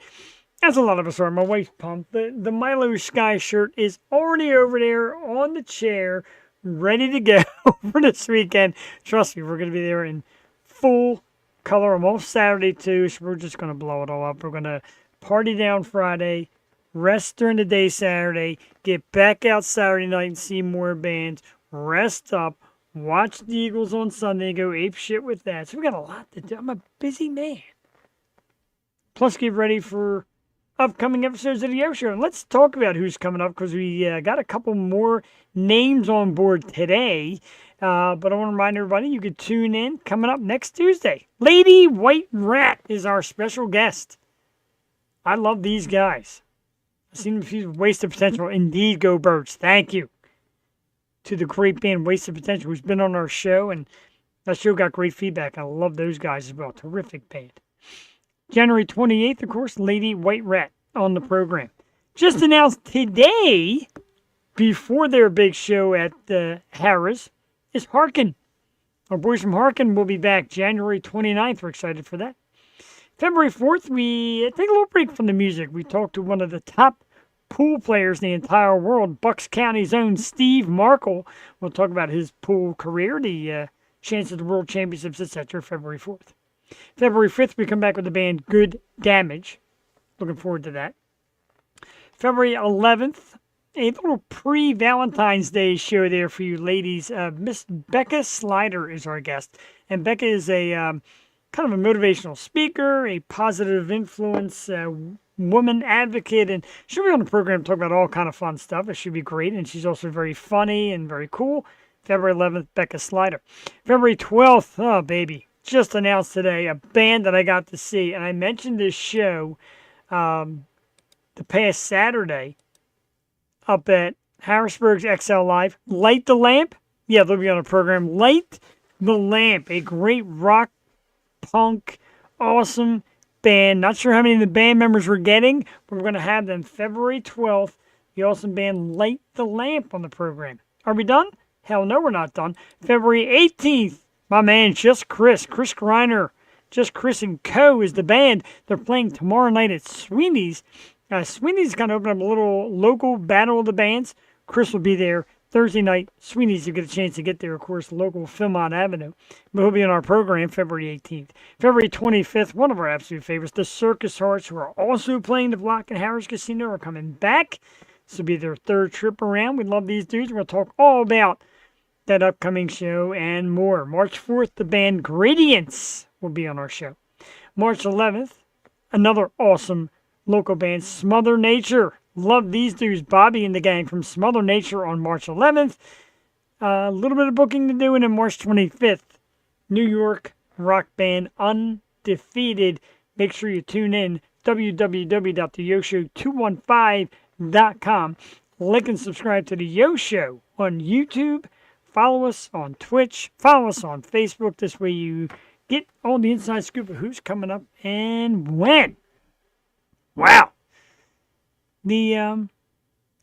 As a lot of us are. My wife's pumped. The Milo Sky shirt is already over there on the chair, ready to go for this weekend. Trust me, we're going to be there in full color. I'm off Saturday too, so we're just going to blow it all up. We're going to party down Friday, rest during the day Saturday, get back out Saturday night and see more bands, rest up, watch the Eagles on Sunday, and go ape shit with that. So we got a lot to do. I'm a busy man. Plus, get ready for upcoming episodes of the Yo Show. And let's talk about who's coming up, because we got a couple more names on board today. But I want to remind everybody, you could tune in coming up next Tuesday. Lady White Rat is our special guest. I love these guys. I've seen them a few. Wasted Potential. Indeed, go Birds. Thank you to the great band Wasted Potential, who's been on our show, and that show got great feedback. I love those guys as well. Terrific band. January 28th, of course, Lady White Rat on the program. Just announced today, before their big show at Harrah's, is Harkin. Our boys from Harkin will be back January 29th. We're excited for that. February 4th, we take a little break from the music. We talked to one of the top pool players in the entire world, Bucks County's own Steve Markle. We'll talk about his pool career, the chance at the World Championships, etc. February 4th. February 5th, we come back with the band Good Damage. Looking forward to that. February 11th, a little pre-Valentine's Day show there for you ladies. Miss Becca Slider is our guest. And Becca is a kind of a motivational speaker, a positive influence woman advocate, and she'll be on the program to talk about all kind of fun stuff. It should be great, and she's also very funny and very cool. February 11th, Becca Slider. February 12th, oh baby, just announced today, a band that I got to see, and I mentioned this show the past Saturday up at Harrisburg's XL Live. Light the Lamp? Yeah, they'll be on the program. Light the Lamp, a great rock, punk, awesome band. Not sure how many of the band members we're getting, but we're going to have them February 12th. The awesome band Light the Lamp on the program. Are we done? Hell no, we're not done. February 18th, my man, Chris Greiner, Just Chris and Co. is the band. They're playing tomorrow night at Sweeney's. Sweeney's going to open up a little local battle of the bands. Chris will be there Thursday night. Sweeney's, you get a chance to get there, of course, local Philmont Avenue. But he'll be on our program February 18th. February 25th, one of our absolute favorites, the Circus Hearts, who are also playing the block in Harrah's Casino, are coming back. This will be their third trip around. We love these dudes. We'll talk all about that upcoming show and more. March 4th, the band Gradients will be on our show. March 11th, another awesome local band, Smother Nature. Love these dudes, Bobby and the gang from Smother Nature on March 11th. A little bit of booking to do, and then March 25th, New York rock band Undefeated. Make sure you tune in, www.theyoshow215.com. Like and subscribe to The Yo Show on YouTube. Follow us on Twitch. Follow us on Facebook. This way you get all the inside scoop of who's coming up and when. Wow. The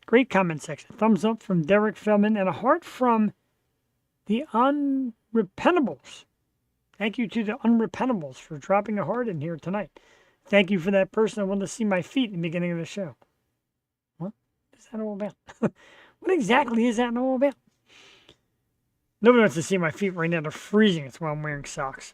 great comment section. Thumbs up from Derek Feldman and a heart from the Unrepentables. Thank you to the Unrepentables for dropping a heart in here tonight. Thank you for that person that wanted to see my feet in the beginning of the show. What is that all about? What exactly is that all about? Nobody wants to see my feet right now. They're freezing. That's why I'm wearing socks.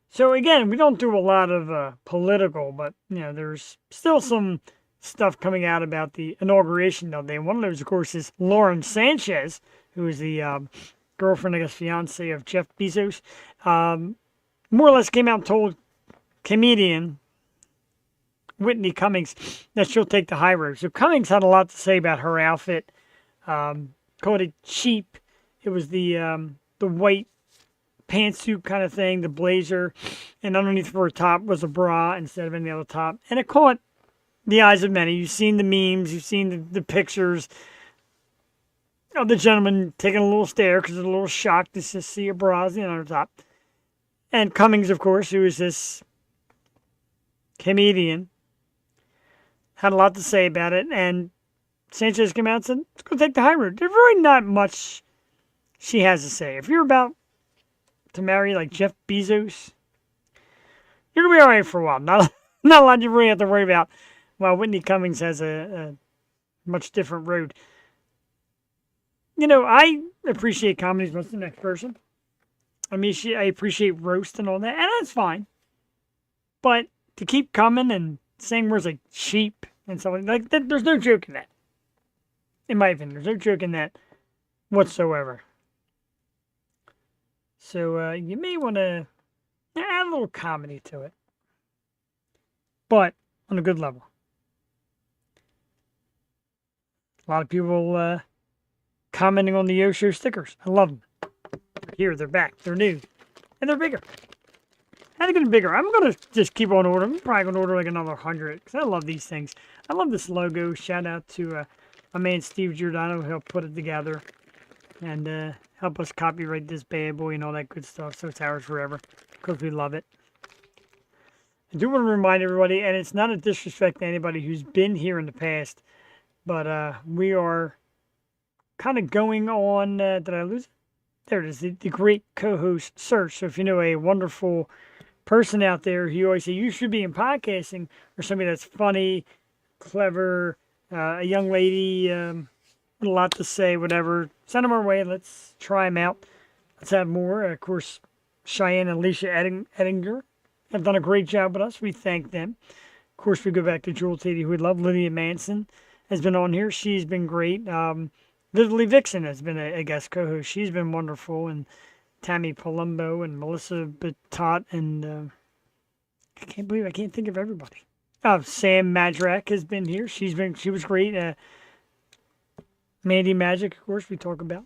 So again, we don't do a lot of political, but there's still some stuff coming out about the inauguration of the day. One of those, of course, is Lauren Sanchez, who is the girlfriend, I guess, fiance of Jeff Bezos. More or less came out and told comedian Whitney Cummings that she'll take the high road. So Cummings had a lot to say about her outfit. Called it cheap. It was the white pantsuit kind of thing, the blazer, and underneath for her top was a bra instead of any other top. And it caught the eyes of many. You've seen the memes, you've seen the pictures. of the gentleman taking a little stare because they're a little shocked to see a Brazilian on top. And Cummings, of course, who is this comedian, had a lot to say about it. And Sanchez came out and said, let's go take the high road. There's really not much she has to say. If you're about to marry like Jeff Bezos, you're going to be all right for a while. Not a lot you really have to worry about. While Whitney Cummings has a much different road. I appreciate comedy as much as the next person. I appreciate roast and all that, and that's fine. But to keep coming and saying words like cheap and something like that, there's no joke in that. In my opinion, there's no joke in that whatsoever. So you may want to add a little comedy to it, but on a good level. A lot of people commenting on the Yo Show stickers. I love them. They're here, they're back, they're new, and they're bigger. How they getting bigger? I'm going to just keep on ordering. I'm probably going to order like another 100 because I love these things. I love this logo. Shout out to my man Steve Giordano who helped put it together and help us copyright this bad boy and all that good stuff so it's ours forever because we love it. I do want to remind everybody, and it's not a disrespect to anybody who's been here in the past, but we are kind of going on, did I lose it? There it is, the great co-host search. So if you know a wonderful person out there who you always say you should be in podcasting, or somebody that's funny, clever, a young lady, with a lot to say, whatever, send them our way. Let's try them out. Let's have more. Of course, Cheyenne and Alicia Ettinger have done a great job with us. We thank them. Of course, we go back to Jewel Tady, who we love. Lydia Manson has been on here. She's been great. Literally Vixen has been a guest co-host. She's been wonderful. And Tammy Palumbo and Melissa Batot and I can't believe I can't think of everybody. Sam Madrak has been here. She was great. Mandy Magic, of course, we talk about.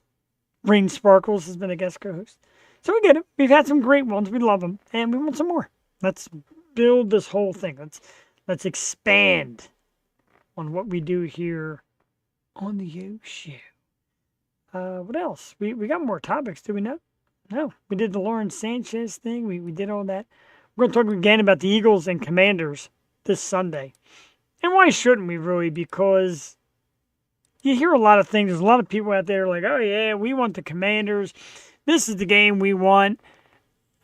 Rain Sparkles has been a guest co-host. So we get it. We've had some great ones. We love them, and we want some more. Let's build this whole thing. Let's expand on what we do here on the Yo Show. What else? We got more topics, do we not? No. We did the Lawrence Sanchez thing. We did all that. We're going to talk again about the Eagles and Commanders this Sunday. And why shouldn't we really? Because you hear a lot of things. There's a lot of people out there like, oh, yeah, we want the Commanders. This is the game we want.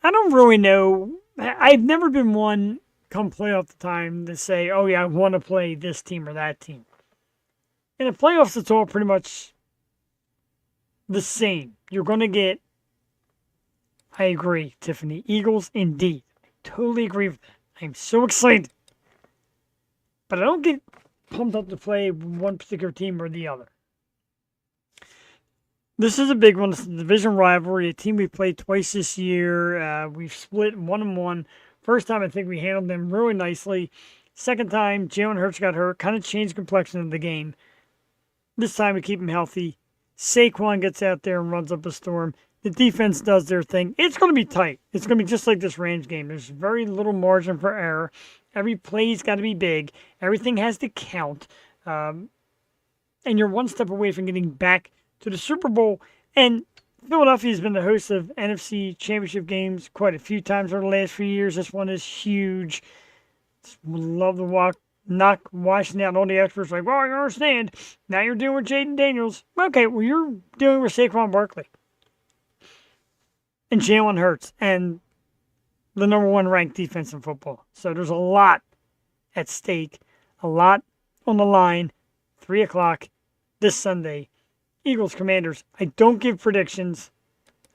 I don't really know. I've never been one come playoff time to say, oh, yeah, I want to play this team or that team. In the playoffs, it's all pretty much the same. You're going to get, I agree, Tiffany, Eagles indeed. I totally agree with that. I'm so excited. But I don't get pumped up to play one particular team or the other. This is a big one. It's a division rivalry, a team we played twice this year. We've split 1-1. First time, I think we handled them really nicely. Second time, Jalen Hurts got hurt, kind of changed the complexion of the game. This time, we keep him healthy. Saquon gets out there and runs up a storm. The defense does their thing. It's going to be tight. It's going to be just like this Rams game. There's very little margin for error. Every play's got to be big. Everything has to count. And you're one step away from getting back to the Super Bowl. And Philadelphia's been the host of NFC Championship games quite a few times over the last few years. This one is huge. Would love to knock Washington out. And all the experts like, well, you understand. Now you're dealing with Jaden Daniels. Okay, well, you're dealing with Saquon Barkley. And Jalen Hurts. And the number one ranked defense in football. So there's a lot at stake. A lot on the line. 3 o'clock this Sunday. Eagles Commanders. I don't give predictions.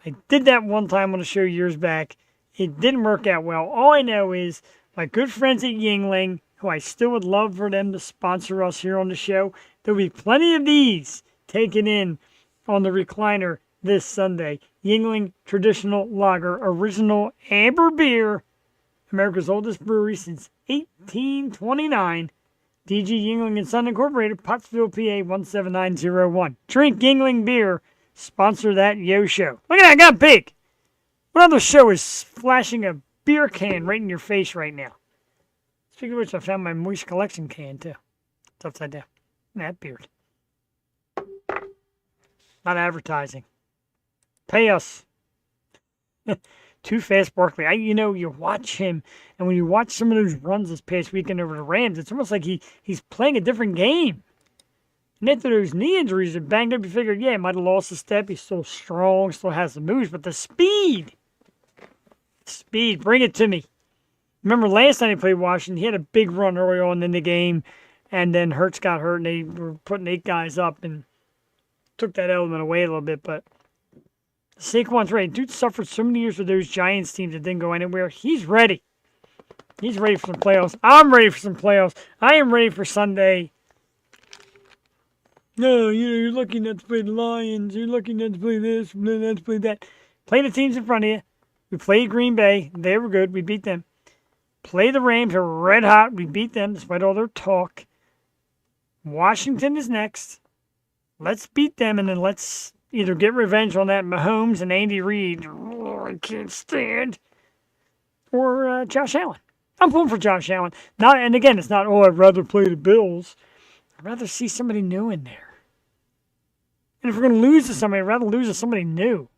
I did that one time on a show years back. It didn't work out well. All I know is my good friends at Yingling, who I still would love for them to sponsor us here on the show, there'll be plenty of these taken in on the recliner this Sunday. Yingling Traditional Lager, original amber beer, America's oldest brewery since 1829. DG Yingling and Son Incorporated, Pottsville, PA 17901. Drink Yingling beer. Sponsor that Yo Show. Look at that, I got big. What other show is flashing a beer can right in your face right now? Speaking of which, I found my Moist Collection can too. It's upside down. That beard. not advertising. Pay us. Too fast, Barkley. You watch him, and when you watch some of those runs this past weekend over the Rams, it's almost like he's playing a different game. And after those knee injuries are banged up, you figured, yeah, he might have lost a step. He's still strong, still has the moves, but the speed, bring it to me. Remember last time he played Washington, he had a big run early on in the game, and then Hurts got hurt, and they were putting 8 guys up and took that element away a little bit. But Saquon's ready. Dude suffered so many years with those Giants teams that didn't go anywhere. He's ready. He's ready for some playoffs. I'm ready for some playoffs. I am ready for Sunday. No, you're lucky not to play the Lions. You're lucky not to play this, not to play that. Play the teams in front of you. We played Green Bay. They were good. We beat them. Play the Rams. They're red hot. We beat them despite all their talk. Washington is next. Let's beat them, and then let's either get revenge on that Mahomes and Andy Reid. Oh, I can't stand. Or Josh Allen. I'm pulling for Josh Allen. And again, it's not, I'd rather play the Bills. I'd rather see somebody new in there. And if we're going to lose to somebody, I'd rather lose to somebody new.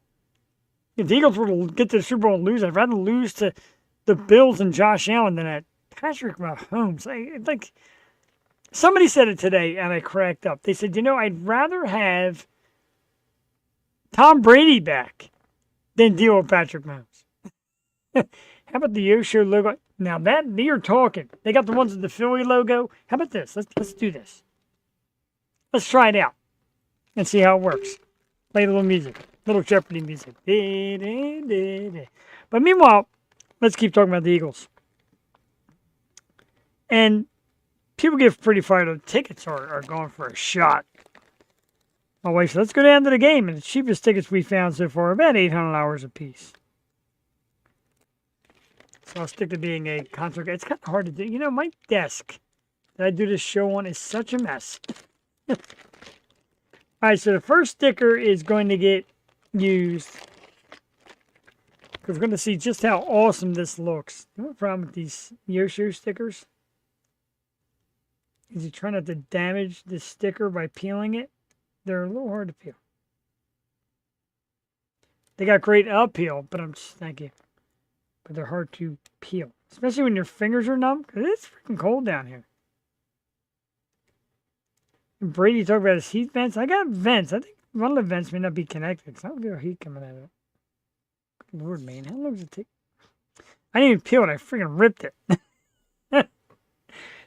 If the Eagles were to get to the Super Bowl and lose, I'd rather lose to the Bills and Josh Allen than at Patrick Mahomes. Like somebody said it today, and I cracked up. They said, I'd rather have Tom Brady back than deal with Patrick Mahomes. How about the Yo-Show logo? Now that you're talking. They got the ones with the Philly logo. How about this? Let's do this. Let's try it out and see how it works. Play a little music, little Jeopardy music. But meanwhile, let's keep talking about the Eagles. And people get pretty fired up. Tickets are going for a shot. My wife said, let's go down to the game. And the cheapest tickets we found so far are about $800 a piece. So I'll stick to being a concert guy. It's kind of hard to do. My desk that I do this show on is such a mess. All right, so the first sticker is going to get used because we're going to see just how awesome this looks. The only problem with these Yo-Show stickers is you try not to damage the sticker by peeling it. They're a little hard to peel. They got great uppeel, but thank you. But they're hard to peel, especially when your fingers are numb, because it's freaking cold down here. And Brady talked about his heat vents. I got vents. I think one of the vents may not be connected, because I don't feel heat coming out of it. Good Lord, man. How long does it take? I didn't even peel it. I freaking ripped it.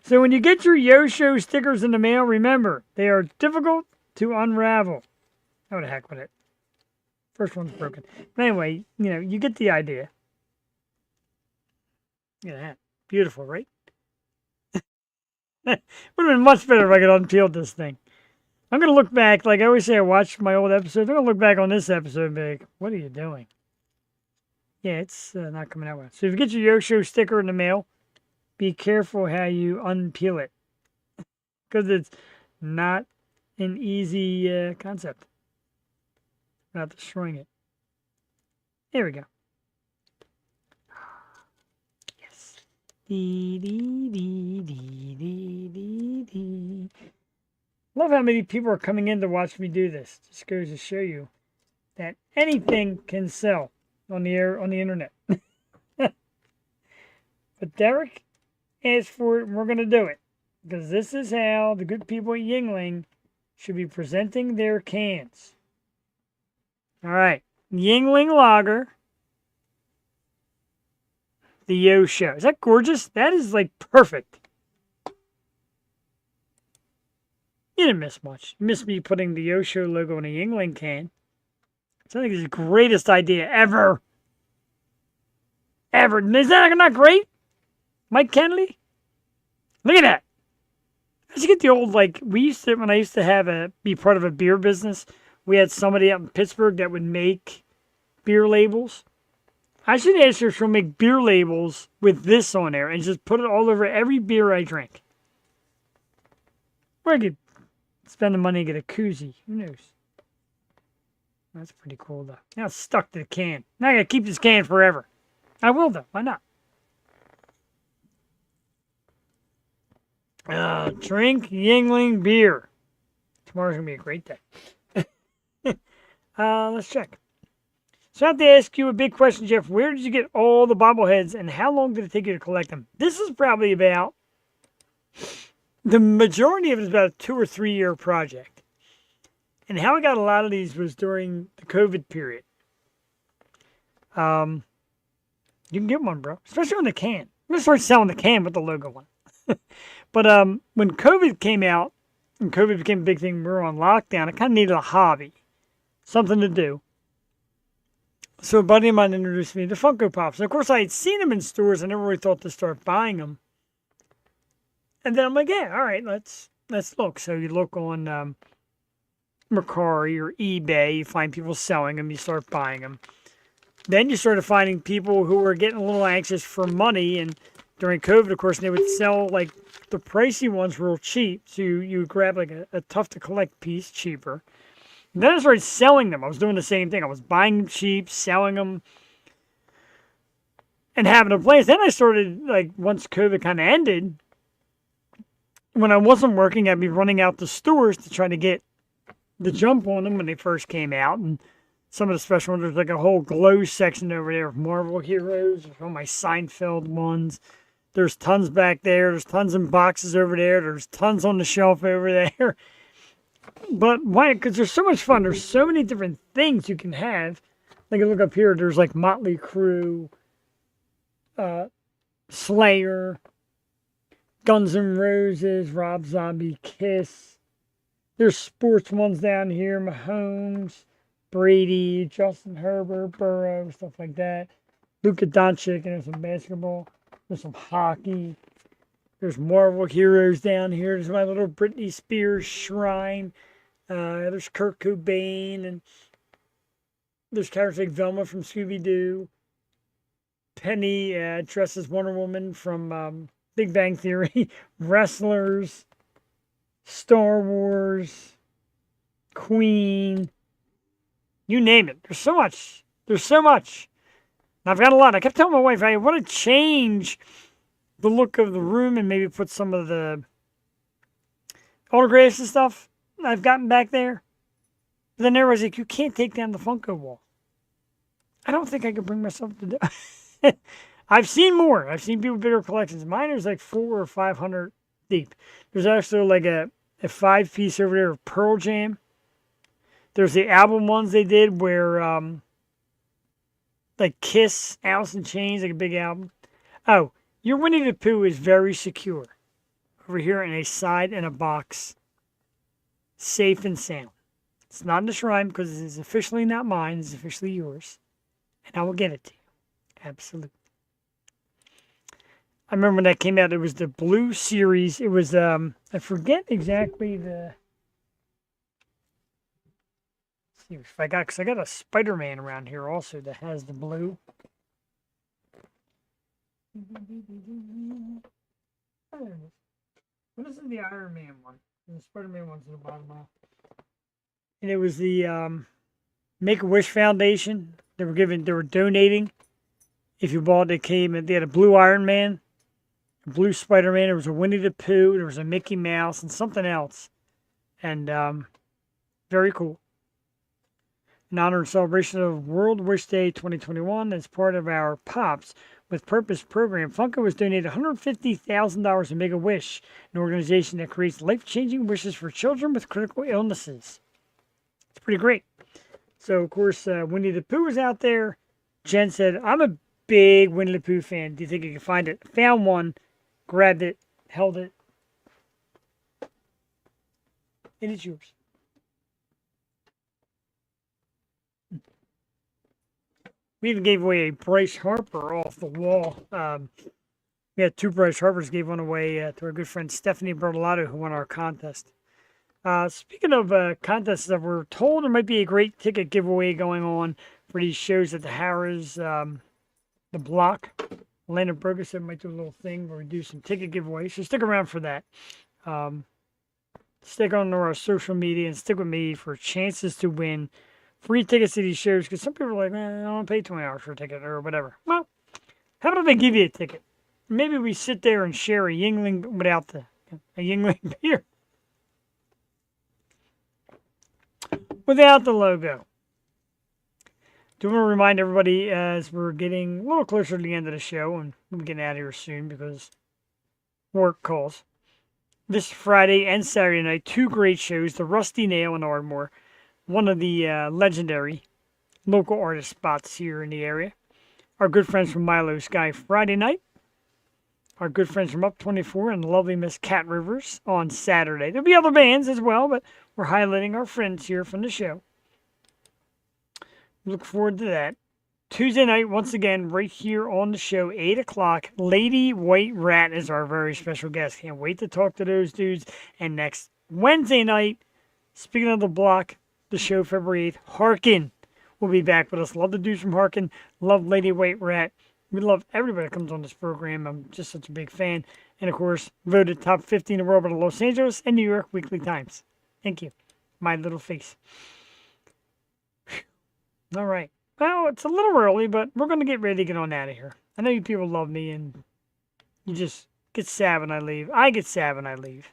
So when you get your Yo-Show stickers in the mail, remember, they are difficult to unravel. How the heck with it? First one's broken. But anyway, you get the idea. Look at that. Beautiful, right? Would have been much better if I could unpeel this thing. I'm going to look back, like I always say, I watched my old episodes. I'm going to look back on this episode and be like, what are you doing? Yeah, it's not coming out well. So if you get your Yo-Show sticker in the mail, be careful how you unpeel it. Because it's not an easy concept without destroying it. There we go. Yes. Love how many people are coming in to watch me do this. Just goes to show you that anything can sell on the air, on the internet. But Derek asked for it, and we're going to do it. Because this is how the good people at Yuengling should be presenting their cans. All right. Yuengling Lager. The Yo-Show. Is that gorgeous? That is like perfect. You didn't miss much. You missed me putting the Yo-Show logo on a Yuengling can. So I think it's the greatest idea ever. Ever. Is that not great? Mike Kennedy? Look at that. I should get the old, when I used to be part of a beer business, we had somebody out in Pittsburgh that would make beer labels. I should ask her if she'll make beer labels with this on there and just put it all over every beer I drink. Or I could spend the money and get a koozie. Who knows? That's pretty cool, though. Now it's stuck to the can. Now I gotta keep this can forever. I will, though. Why not? Drink Yuengling beer. Tomorrow's going to be a great day. Let's check. So I have to ask you a big question, Jeff. Where did you get all the bobbleheads, and how long did it take you to collect them? This is probably about the majority of it is about a 2 or 3 year project. And how I got a lot of these was during the COVID period. Um, you can get one, bro, especially on the can. I'm gonna start selling the can with the logo on. But when COVID came out and COVID became a big thing, we were on lockdown. I kind of needed a hobby, something to do. So a buddy of mine introduced me to Funko Pops. And of course, I had seen them in stores. I never really thought to start buying them. And then I'm like, yeah, all right, let's look. So you look on Mercari or eBay. You find people selling them. You start buying them. Then you started finding people who were getting a little anxious for money. And during COVID, of course, they would sell like the pricey ones real cheap. So you grab like a tough to collect piece cheaper. And then I started selling them. I was doing the same thing. I was buying them cheap, selling them, and having a place. Then I started, like, once COVID kind of ended, when I wasn't working, I'd be running out to stores to try to get the jump on them when they first came out. And some of the special ones, there's like a whole glow section over there of Marvel heroes. There's all my Seinfeld ones. There's tons back there. There's tons in boxes over there. There's tons on the shelf over there. But why? Because there's so much fun. There's so many different things you can have. Like, you look up here, there's like Motley Crue, Slayer, Guns N' Roses, Rob Zombie, Kiss. There's sports ones down here, Mahomes, Brady, Justin Herbert, Burrow, stuff like that. Luka Doncic, and there's some basketball. There's some hockey. There's Marvel heroes down here. There's my little Britney Spears shrine. There's Kurt Cobain, and there's characters like Velma from Scooby-Doo. Penny dressed as Wonder Woman from Big Bang Theory. Wrestlers. Star Wars. Queen. You name it. There's so much. There's so much. And I've got a lot. I kept telling my wife, I want to change the look of the room and maybe put some of the autographs and stuff I've gotten back there. But then everybody's like, you can't take down the Funko wall. I don't think I could bring myself to do it. I've seen more. I've seen people with bigger collections. Mine is like 400 or 500 deep. There's also like a 5-piece over there of Pearl Jam. There's the album ones they did where like Kiss, Alice in Chains, like a big album. Oh, your Winnie the Pooh is very secure. Over here in a side in a box. Safe and sound. It's not in the shrine because it is officially not mine. It's officially yours. And I will get it to you. Absolutely. I remember when that came out, it was the Blue series. It was, I forget exactly the... Let's see if I got, because I got a Spider-Man around here also that has the blue. What is the Iron Man one? And the Spider-Man one's at the bottom left. And it was the Make-A-Wish Foundation. They were donating. If you bought it, they had a blue Iron Man, a blue Spider-Man. There was a Winnie the Pooh. There was a Mickey Mouse and something else. And very cool. In honor and celebration of World Wish Day 2021, as part of our Pops with Purpose program, Funko has donated $150,000 to Make-A-Wish, an organization that creates life-changing wishes for children with critical illnesses. It's pretty great. So, of course, Winnie the Pooh was out there. Jen said, I'm a big Winnie the Pooh fan. Do you think you can find it? Found one, grabbed it, held it. And it's yours. We even gave away a Bryce Harper off the wall. We had 2 Bryce Harpers, gave one away to our good friend Stephanie Bertolato, who won our contest. Speaking of contests, that we're told there might be a great ticket giveaway going on for these shows at the Harrah's, the Block. Elena Berger said might do a little thing where we do some ticket giveaways, so stick around for that. Stick on to our social media and stick with me for chances to win free tickets to these shows, because some people are like, man, I don't want to pay $20 for a ticket or whatever. Well, how about they give you a ticket? Maybe we sit there and share a Yingling without a Yingling beer. Without the logo. Do want to remind everybody as we're getting a little closer to the end of the show, and we'll be getting out of here soon because work calls. This Friday and Saturday night, two great shows: the Rusty Nail in Ardmore, one of the legendary local artist spots here in the area. Our good friends from Milo Sky Friday night. Our good friends from Up 24 and the lovely Miss Cat Rivers on Saturday. There'll be other bands as well, but we're highlighting our friends here from the show. Look forward to that. Tuesday night, once again, right here on the show, 8 o'clock. Lady White Rat is our very special guest. Can't wait to talk to those dudes. And next Wednesday night, speaking of the block, the show February 8th, Harkin will be back with us. Love the dudes from Harkin. Love Lady White Rat. We love everybody that comes on this program. I'm just such a big fan. And of course, voted top 50 in the world by the Los Angeles and New York Weekly Times. Thank you. My little face. All right. Well, it's a little early, but we're going to get ready to get on out of here. I know you people love me, and you just get sad when I leave. I get sad when I leave.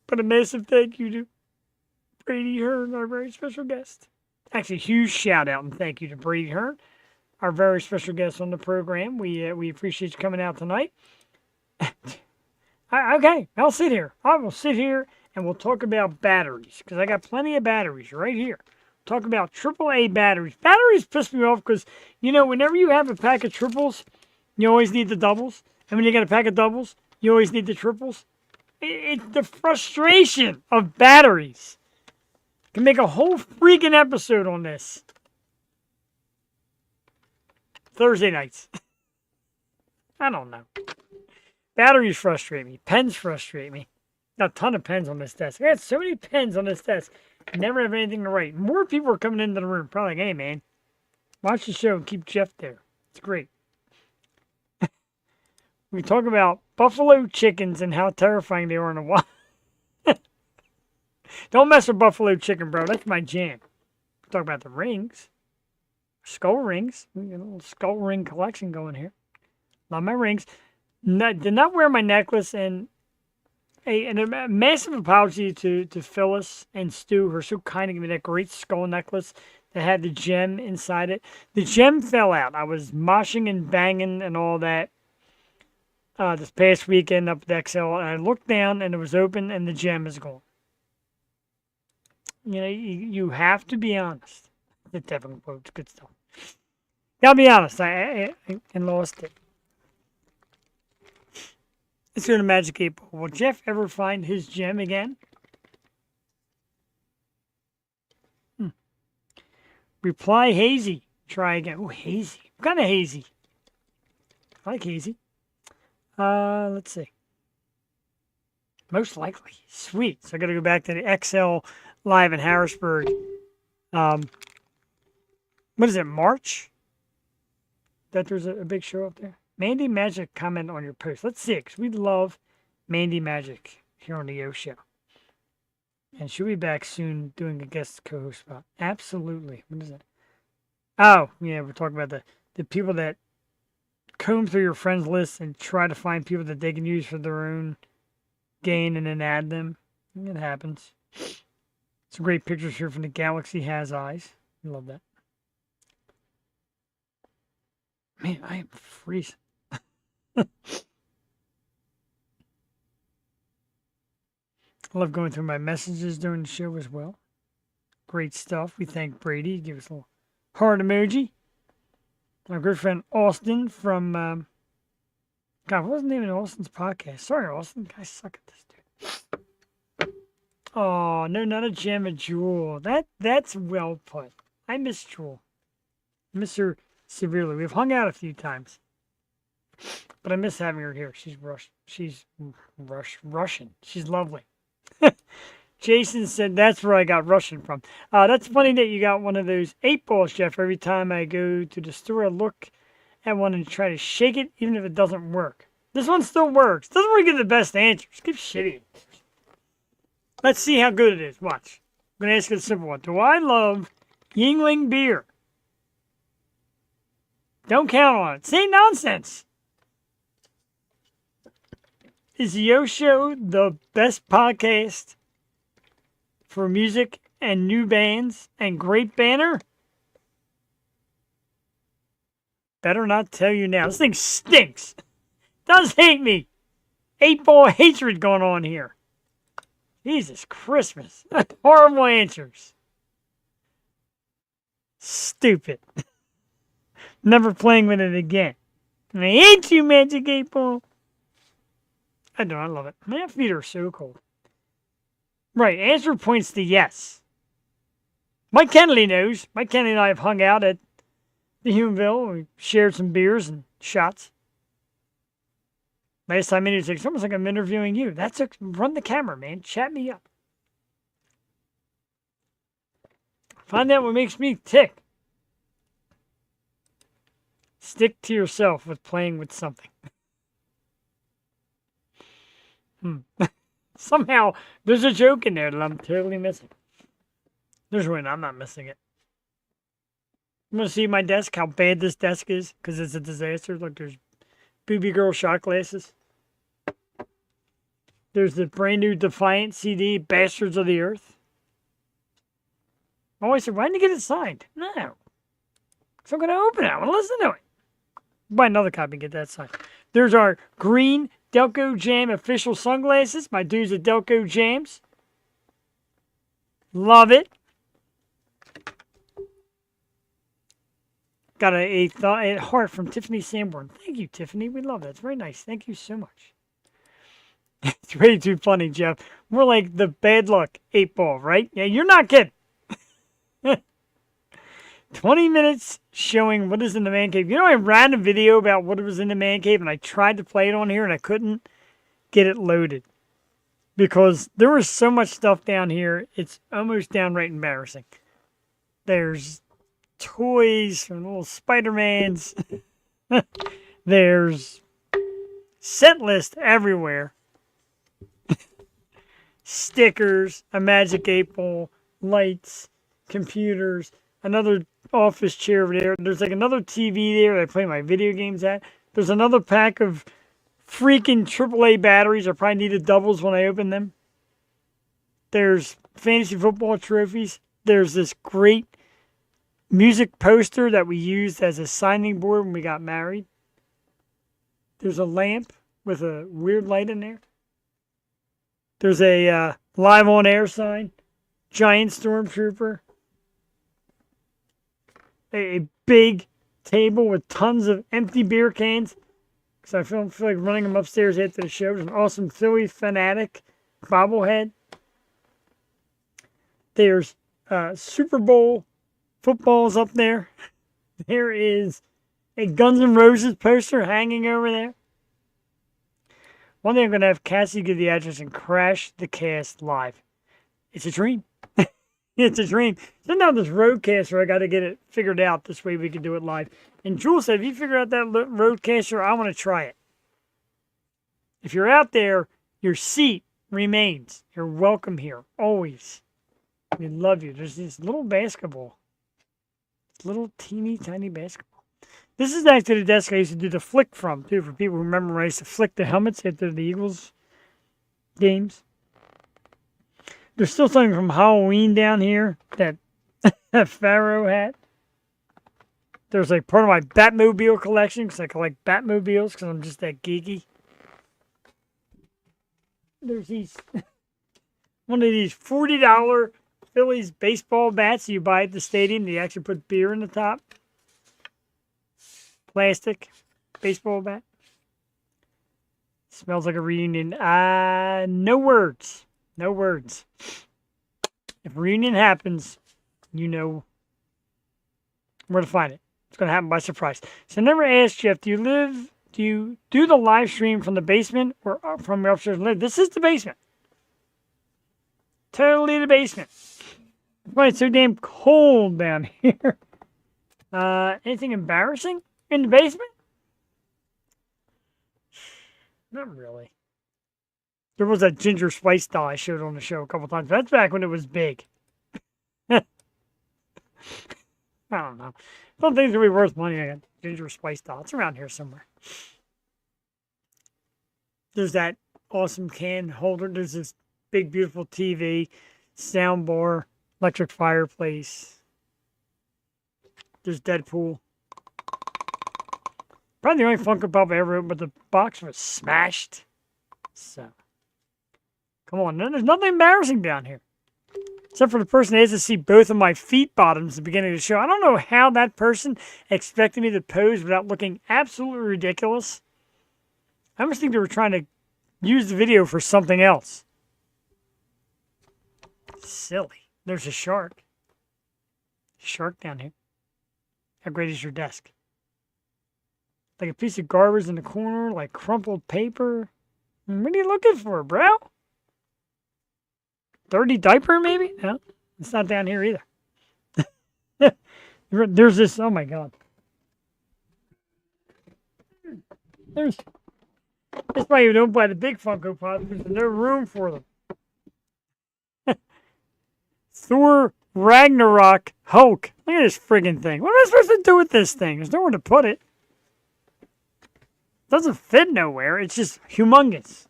But a massive thank you to Brady Hearn, our very special guest. Actually, huge shout out and thank you to Brady Hearn, our very special guest on the program. We appreciate you coming out tonight. Okay, I'll sit here. I will sit here and we'll talk about batteries because I got plenty of batteries right here. Talk about AAA batteries. Batteries piss me off because, whenever you have a pack of triples, you always need the doubles. And when you get a pack of doubles, you always need the triples. It's the frustration of batteries. Can make a whole freaking episode on this. Thursday nights. I don't know. Batteries frustrate me. Pens frustrate me. Got a ton of pens on this desk. I got so many pens on this desk. I never have anything to write. More people are coming into the room. Probably like, hey, man, watch the show and keep Jeff there. It's great. We talk about buffalo chickens and how terrifying they are in the wild. Don't mess with buffalo chicken, bro. That's my jam. Talk about the rings. Skull rings. We got a little skull ring collection going here. Love my rings. Did not wear my necklace, and a massive apology to Phyllis and Stu, who are so kind to give me that great skull necklace that had the gem inside it. The gem fell out. I was moshing and banging and all that this past weekend up at XL, and I looked down and it was open and the gem is gone. You have to be honest. The Devin quotes, good stuff. Gotta be honest, I lost it. Let's go to Magic 8 Ball. Will Jeff ever find his gem again? Reply hazy. Try again. Oh, hazy. What kind of hazy? I like hazy. Let's see. Most likely. Sweet. So I got to go back to the XL Live in Harrisburg. What is it, March? That there's a big show up there? Mandy Magic comment on your post. Let's see, because we love Mandy Magic here on the Yo Show. And she'll be back soon doing a guest co-host spot. Absolutely. What is that? Oh, yeah, we're talking about the people that comb through your friends list and try to find people that they can use for their own gain and then add them. It happens. Some great pictures here from the Galaxy Has Eyes. I love that. Man, I am freezing. I love going through my messages during the show as well. Great stuff. We thank Brady. Give us a little heart emoji. Our good friend Austin from, God, what was the name of Austin's podcast? Sorry, Austin. I suck at this, dude. Oh, no, not a gem, a jewel. That's well put. I miss Jewel. I miss her severely. We've hung out a few times. But I miss having her here. She's Russian. She's lovely. Jason said that's where I got Russian from. That's funny that you got one of those 8 balls, Jeff. Every time I go to the store, I look at one and try to shake it, even if it doesn't work. This one still works. Doesn't really give the best answers. Give shitty answers. Let's see how good it is. Watch. I'm going to ask you a simple one. Do I love Yingling beer? Don't count on it. Say nonsense. Is the Yo Show the best podcast for music and new bands and great banner? Better not tell you now. This thing stinks. Does hate me. 8-ball hatred going on here. Jesus Christmas. Horrible answers. Stupid. Never playing with it again. I hate you, Magic 8-ball. I know, I love it. My feet are so cold. Right, answer points to yes. Mike Kennedy knows. Mike Kennedy and I have hung out at the Humanville. We shared some beers and shots. Last time it's like, it's almost like I'm interviewing you. That's a, run the camera, man. Chat me up. Find out what makes me tick. Stick to yourself with playing with something. Somehow, there's a joke in there that I'm totally missing. There's one, I'm not missing it. I'm going to see my desk, how bad this desk is, because it's a disaster. Look, there's Booby Girl shot glasses. There's the brand new Defiant CD, Bastards of the Earth. I always said, why didn't you get it signed? No. So I'm going to open it. I want to listen to it. Buy another copy and get that signed. There's our green Delco Jam official sunglasses. My dudes at Delco Jams. Love it. Got a heart from Tiffany Sanborn. Thank you, Tiffany. We love that. It's very nice. Thank you so much. It's way too funny, Jeff. More like the bad luck 8-ball, right? Yeah, you're not kidding. 20 minutes showing what is in the man cave. You know, I ran a video about what was in the man cave, and I tried to play it on here, and I couldn't get it loaded. Because there was so much stuff down here, it's almost downright embarrassing. There's toys from little Spider-Mans. There's set list everywhere. Stickers, a Magic 8-ball, lights, computers, another office chair over there. There's like another TV there that I play my video games at. There's another pack of freaking AAA batteries. I probably needed doubles when I opened them. There's fantasy football trophies. There's this great music poster that we used as a signing board when we got married. There's a lamp with a weird light in there. There's a live on air sign. Giant stormtrooper. A big table with tons of empty beer cans. Because I feel like running them upstairs after the show. There's an awesome Philly Fanatic bobblehead. There's Super Bowl footballs up there. There is a Guns N' Roses poster hanging over there. One day I'm going to have Cassie give the address and crash the cast live. It's a dream. It's a dream. So now this Roadcaster, I got to get it figured out. This way we can do it live. And Jules said, if you figure out that Roadcaster, I want to try it. If you're out there, your seat remains. You're welcome here, always. We love you. There's this little basketball. Little teeny tiny basketball. This is actually the desk I used to do the flick from, too, for people who remember when I used to flick the helmets after the Eagles games. There's still something from Halloween down here, that Pharaoh hat. There's like part of my Batmobile collection, because I collect Batmobiles, because I'm just that geeky. There's these, one of these $40 Phillies baseball bats you buy at the stadium. You actually put beer in the top. Plastic baseball bat. Smells like a reunion. No words. No words. If a reunion happens, you know where to find it. It's going to happen by surprise. So I never asked Jeff, do you do the live stream from the basement or from your upstairs? This is the basement. Totally the basement. That's why it's so damn cold down here. Anything embarrassing in the basement? Not really. There was that ginger spice doll I showed on the show a couple times. That's back when it was big. I don't know. Some things would be worth money. I got ginger spice doll. It's around here somewhere. There's that awesome can holder. There's this big, beautiful TV, sound bar, Electric fireplace. There's Deadpool. Probably the only Funko Pop I ever opened, but the box was smashed. So, come on. There's nothing embarrassing down here. Except for the person that has to see both of my feet bottoms at the beginning of the show. I don't know how that person expected me to pose without looking absolutely ridiculous. I almost think they were trying to use the video for something else. Silly. There's a shark. Shark down here. How great is your desk? Like a piece of garbage in the corner, like crumpled paper. What are you looking for, bro? Dirty diaper, maybe? No, it's not down here either. There's this. Oh my god. There's. That's why you don't buy the big Funko Pops. There's no room for them. Thor Ragnarok Hulk. Look at this friggin' thing. What am I supposed to do with this thing? There's nowhere to put it. It doesn't fit nowhere. It's just humongous.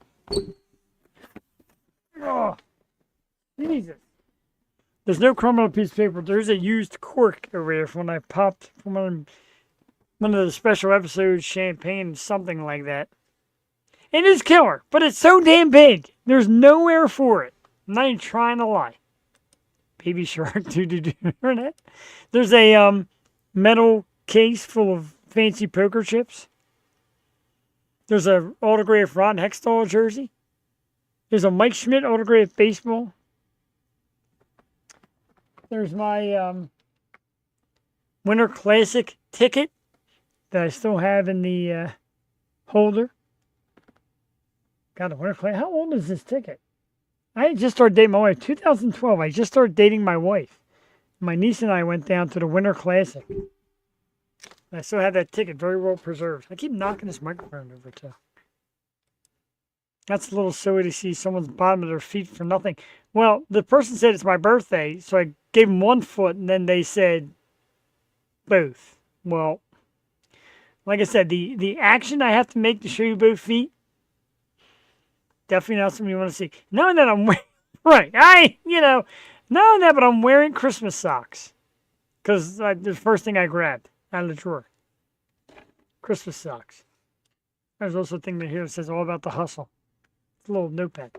Oh, Jesus. There's no crumbled piece of paper. There's a used cork over here from when I popped from one of the special episodes, champagne, something like that. It is killer, but it's so damn big. There's nowhere for it. I'm not even trying to lie. Baby Shark, Remember that? There's a metal case full of fancy poker chips. There's a autographed Ron Hextall jersey. There's a Mike Schmidt autographed baseball. There's my Winter Classic ticket that I still have in the holder. God, the Winter Classic. How old is this ticket? I just started dating my wife. 2012. I just started dating my wife. My niece and I went down to the Winter Classic. I still have that ticket very well preserved. I keep knocking this microphone over too. That's a little silly to see someone's bottom of their feet for nothing. Well, the person said it's my birthday, so I gave them one foot, and then they said both. Well, like I said, the action I have to make to show you both feet, definitely not something you want to see. Knowing that I'm wearing, right, knowing that, but I'm wearing Christmas socks. Because the first thing I grabbed out of the drawer. Christmas socks. There's also a thing here that says all about the hustle. It's a little notepad.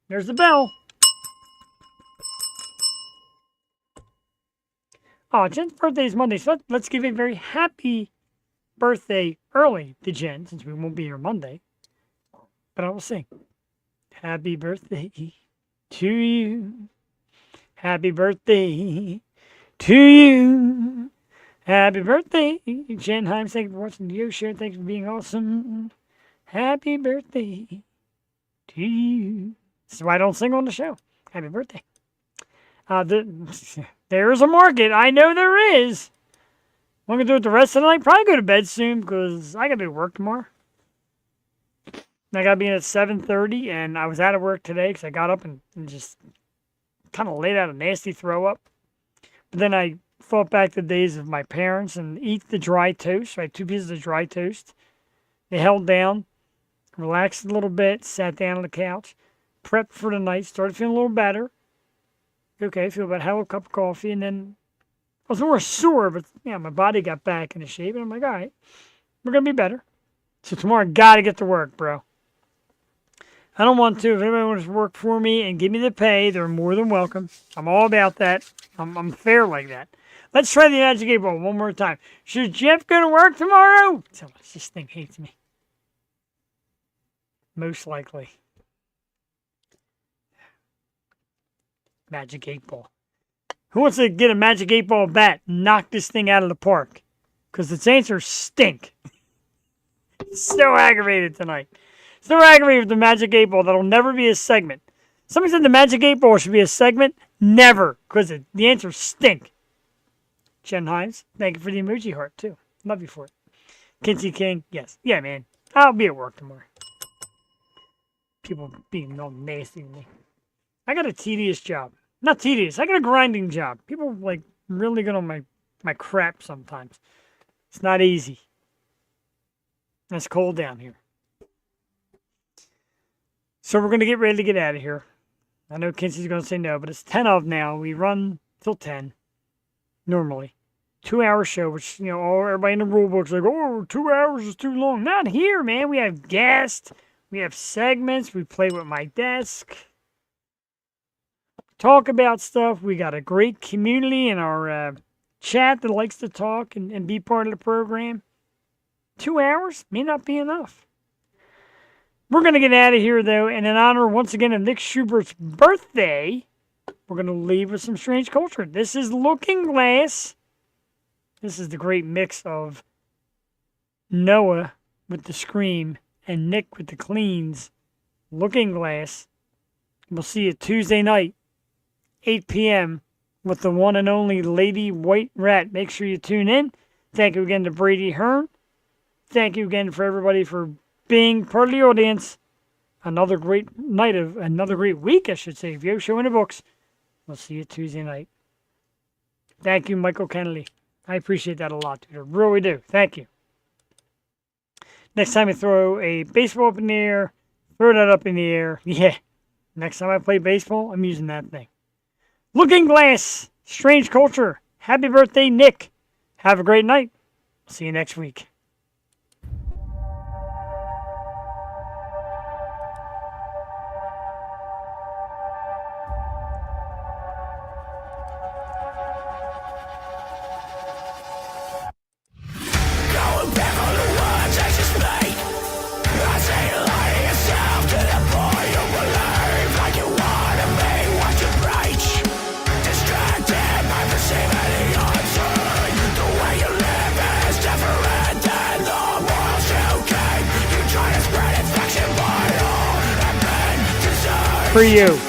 There's the bell. Oh, Jen's birthday is Monday, so let's give a very happy birthday early to Jen, since we won't be here Monday. But I will sing. Happy birthday to you. Happy birthday to you. Happy birthday, Jen Himes. Thank you for watching the show. Thanks for being awesome. Happy birthday to you. This is why I don't sing on the show. Happy birthday. There's a market. I know there is. I'm going to do it the rest of the night. Probably go to bed soon because I got to do work tomorrow. I got to be in at 7:30, and I was out of work today because I got up and just kind of laid out a nasty throw up. But then I thought back to the days of my parents and eat the dry toast. So I had 2 pieces of dry toast. They held down, relaxed a little bit, sat down on the couch, prepped for the night, started feeling a little better. Okay, feel about had a little cup of coffee, and then I was more sore, but yeah, my body got back into shape, and I'm like, all right, we're gonna be better. So tomorrow, I gotta get to work, bro. I don't want to. If anybody wants to work for me and give me the pay, they're more than welcome. I'm all about that. I'm fair like that. Let's try the Magic 8 Ball one more time. Should Jeff go to work tomorrow? So much. This thing hates me. Most likely. Magic 8 Ball. Who wants to get a Magic 8 Ball bat and knock this thing out of the park? Because its answers stink. So aggravated tonight. So aggravated with the Magic 8 Ball that'll never be a segment. Somebody said the Magic 8 Ball should be a segment. Never. Because the answers stink. Jen Himes, thank you for the emoji heart, too. Love you for it. Kinsey King, yes. Yeah, man. I'll be at work tomorrow. People being all nasty to me. I got a tedious job. Not tedious. I got a grinding job. People, like, really get on my crap sometimes. It's not easy. It's cold down here. So we're going to get ready to get out of here. I know Kinsey's going to say no, but it's 10 of now. We run till 10 normally. 2-hour show, which, everybody in the rule book's like, oh, 2 hours is too long. Not here, man. We have guests. We have segments. We play with my desk. Talk about stuff. We got a great community in our chat that likes to talk and be part of the program. 2 hours may not be enough. We're going to get out of here, though, and in honor, once again, of Nick Schubert's birthday, we're going to leave with some strange culture. This is Looking Glass. This is the great mix of Noah with the scream and Nick with the cleans. Looking Glass. We'll see you Tuesday night, 8 p.m., with the one and only Lady White Rat. Make sure you tune in. Thank you again to Brady Hearn. Thank you again for everybody for being part of the audience. Another great week, I should say, of Yo Show in the books. We'll see you Tuesday night. Thank you, Michael Kennedy. I appreciate that a lot, dude. I really do. Thank you. Next time I throw a baseball up in the air, throw that up in the air. Yeah. Next time I play baseball, I'm using that thing. Looking Glass. Strange Culture. Happy birthday, Nick. Have a great night. See you next week. For you.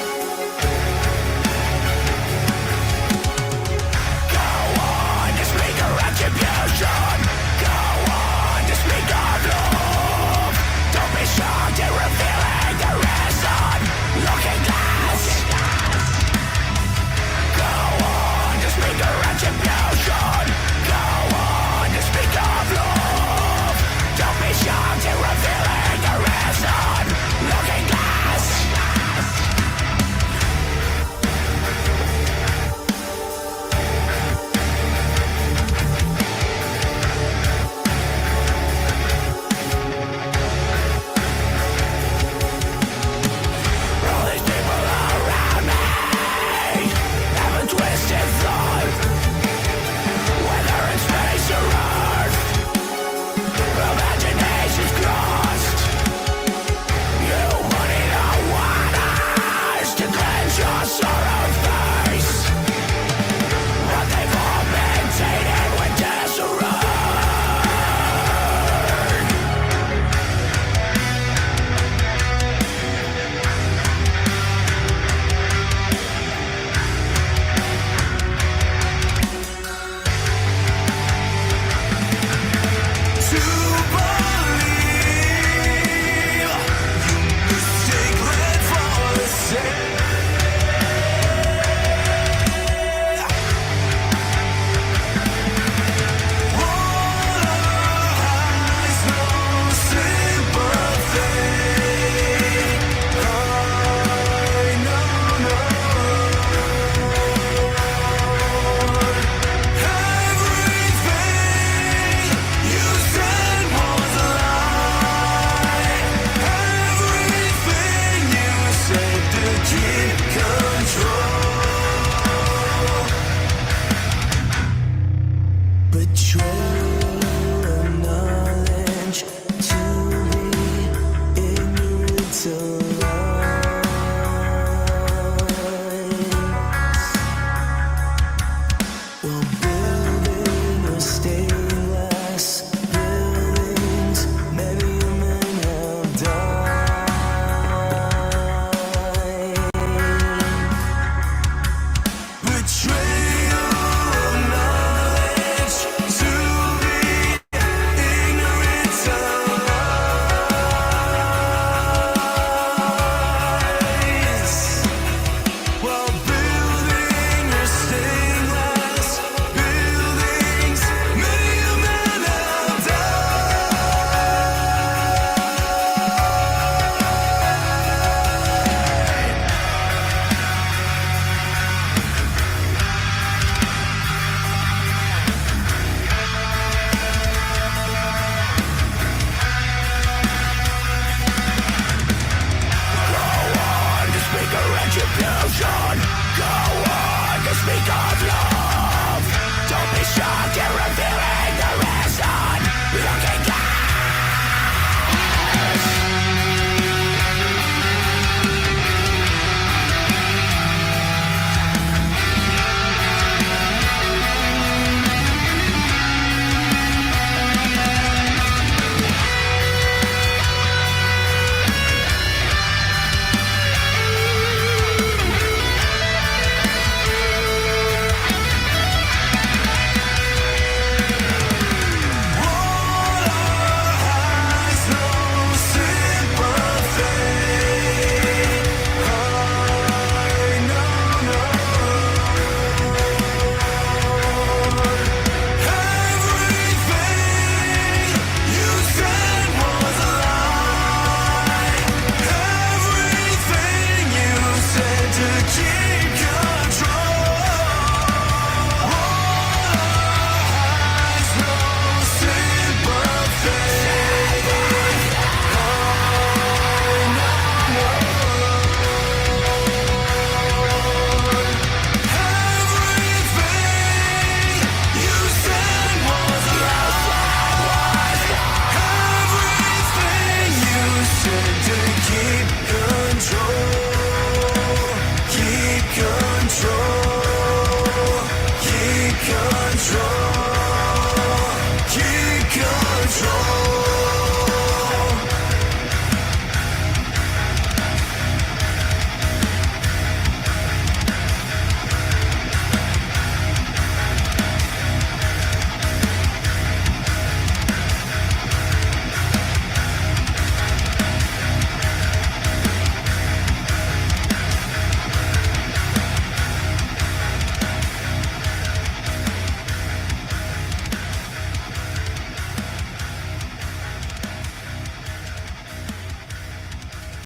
control.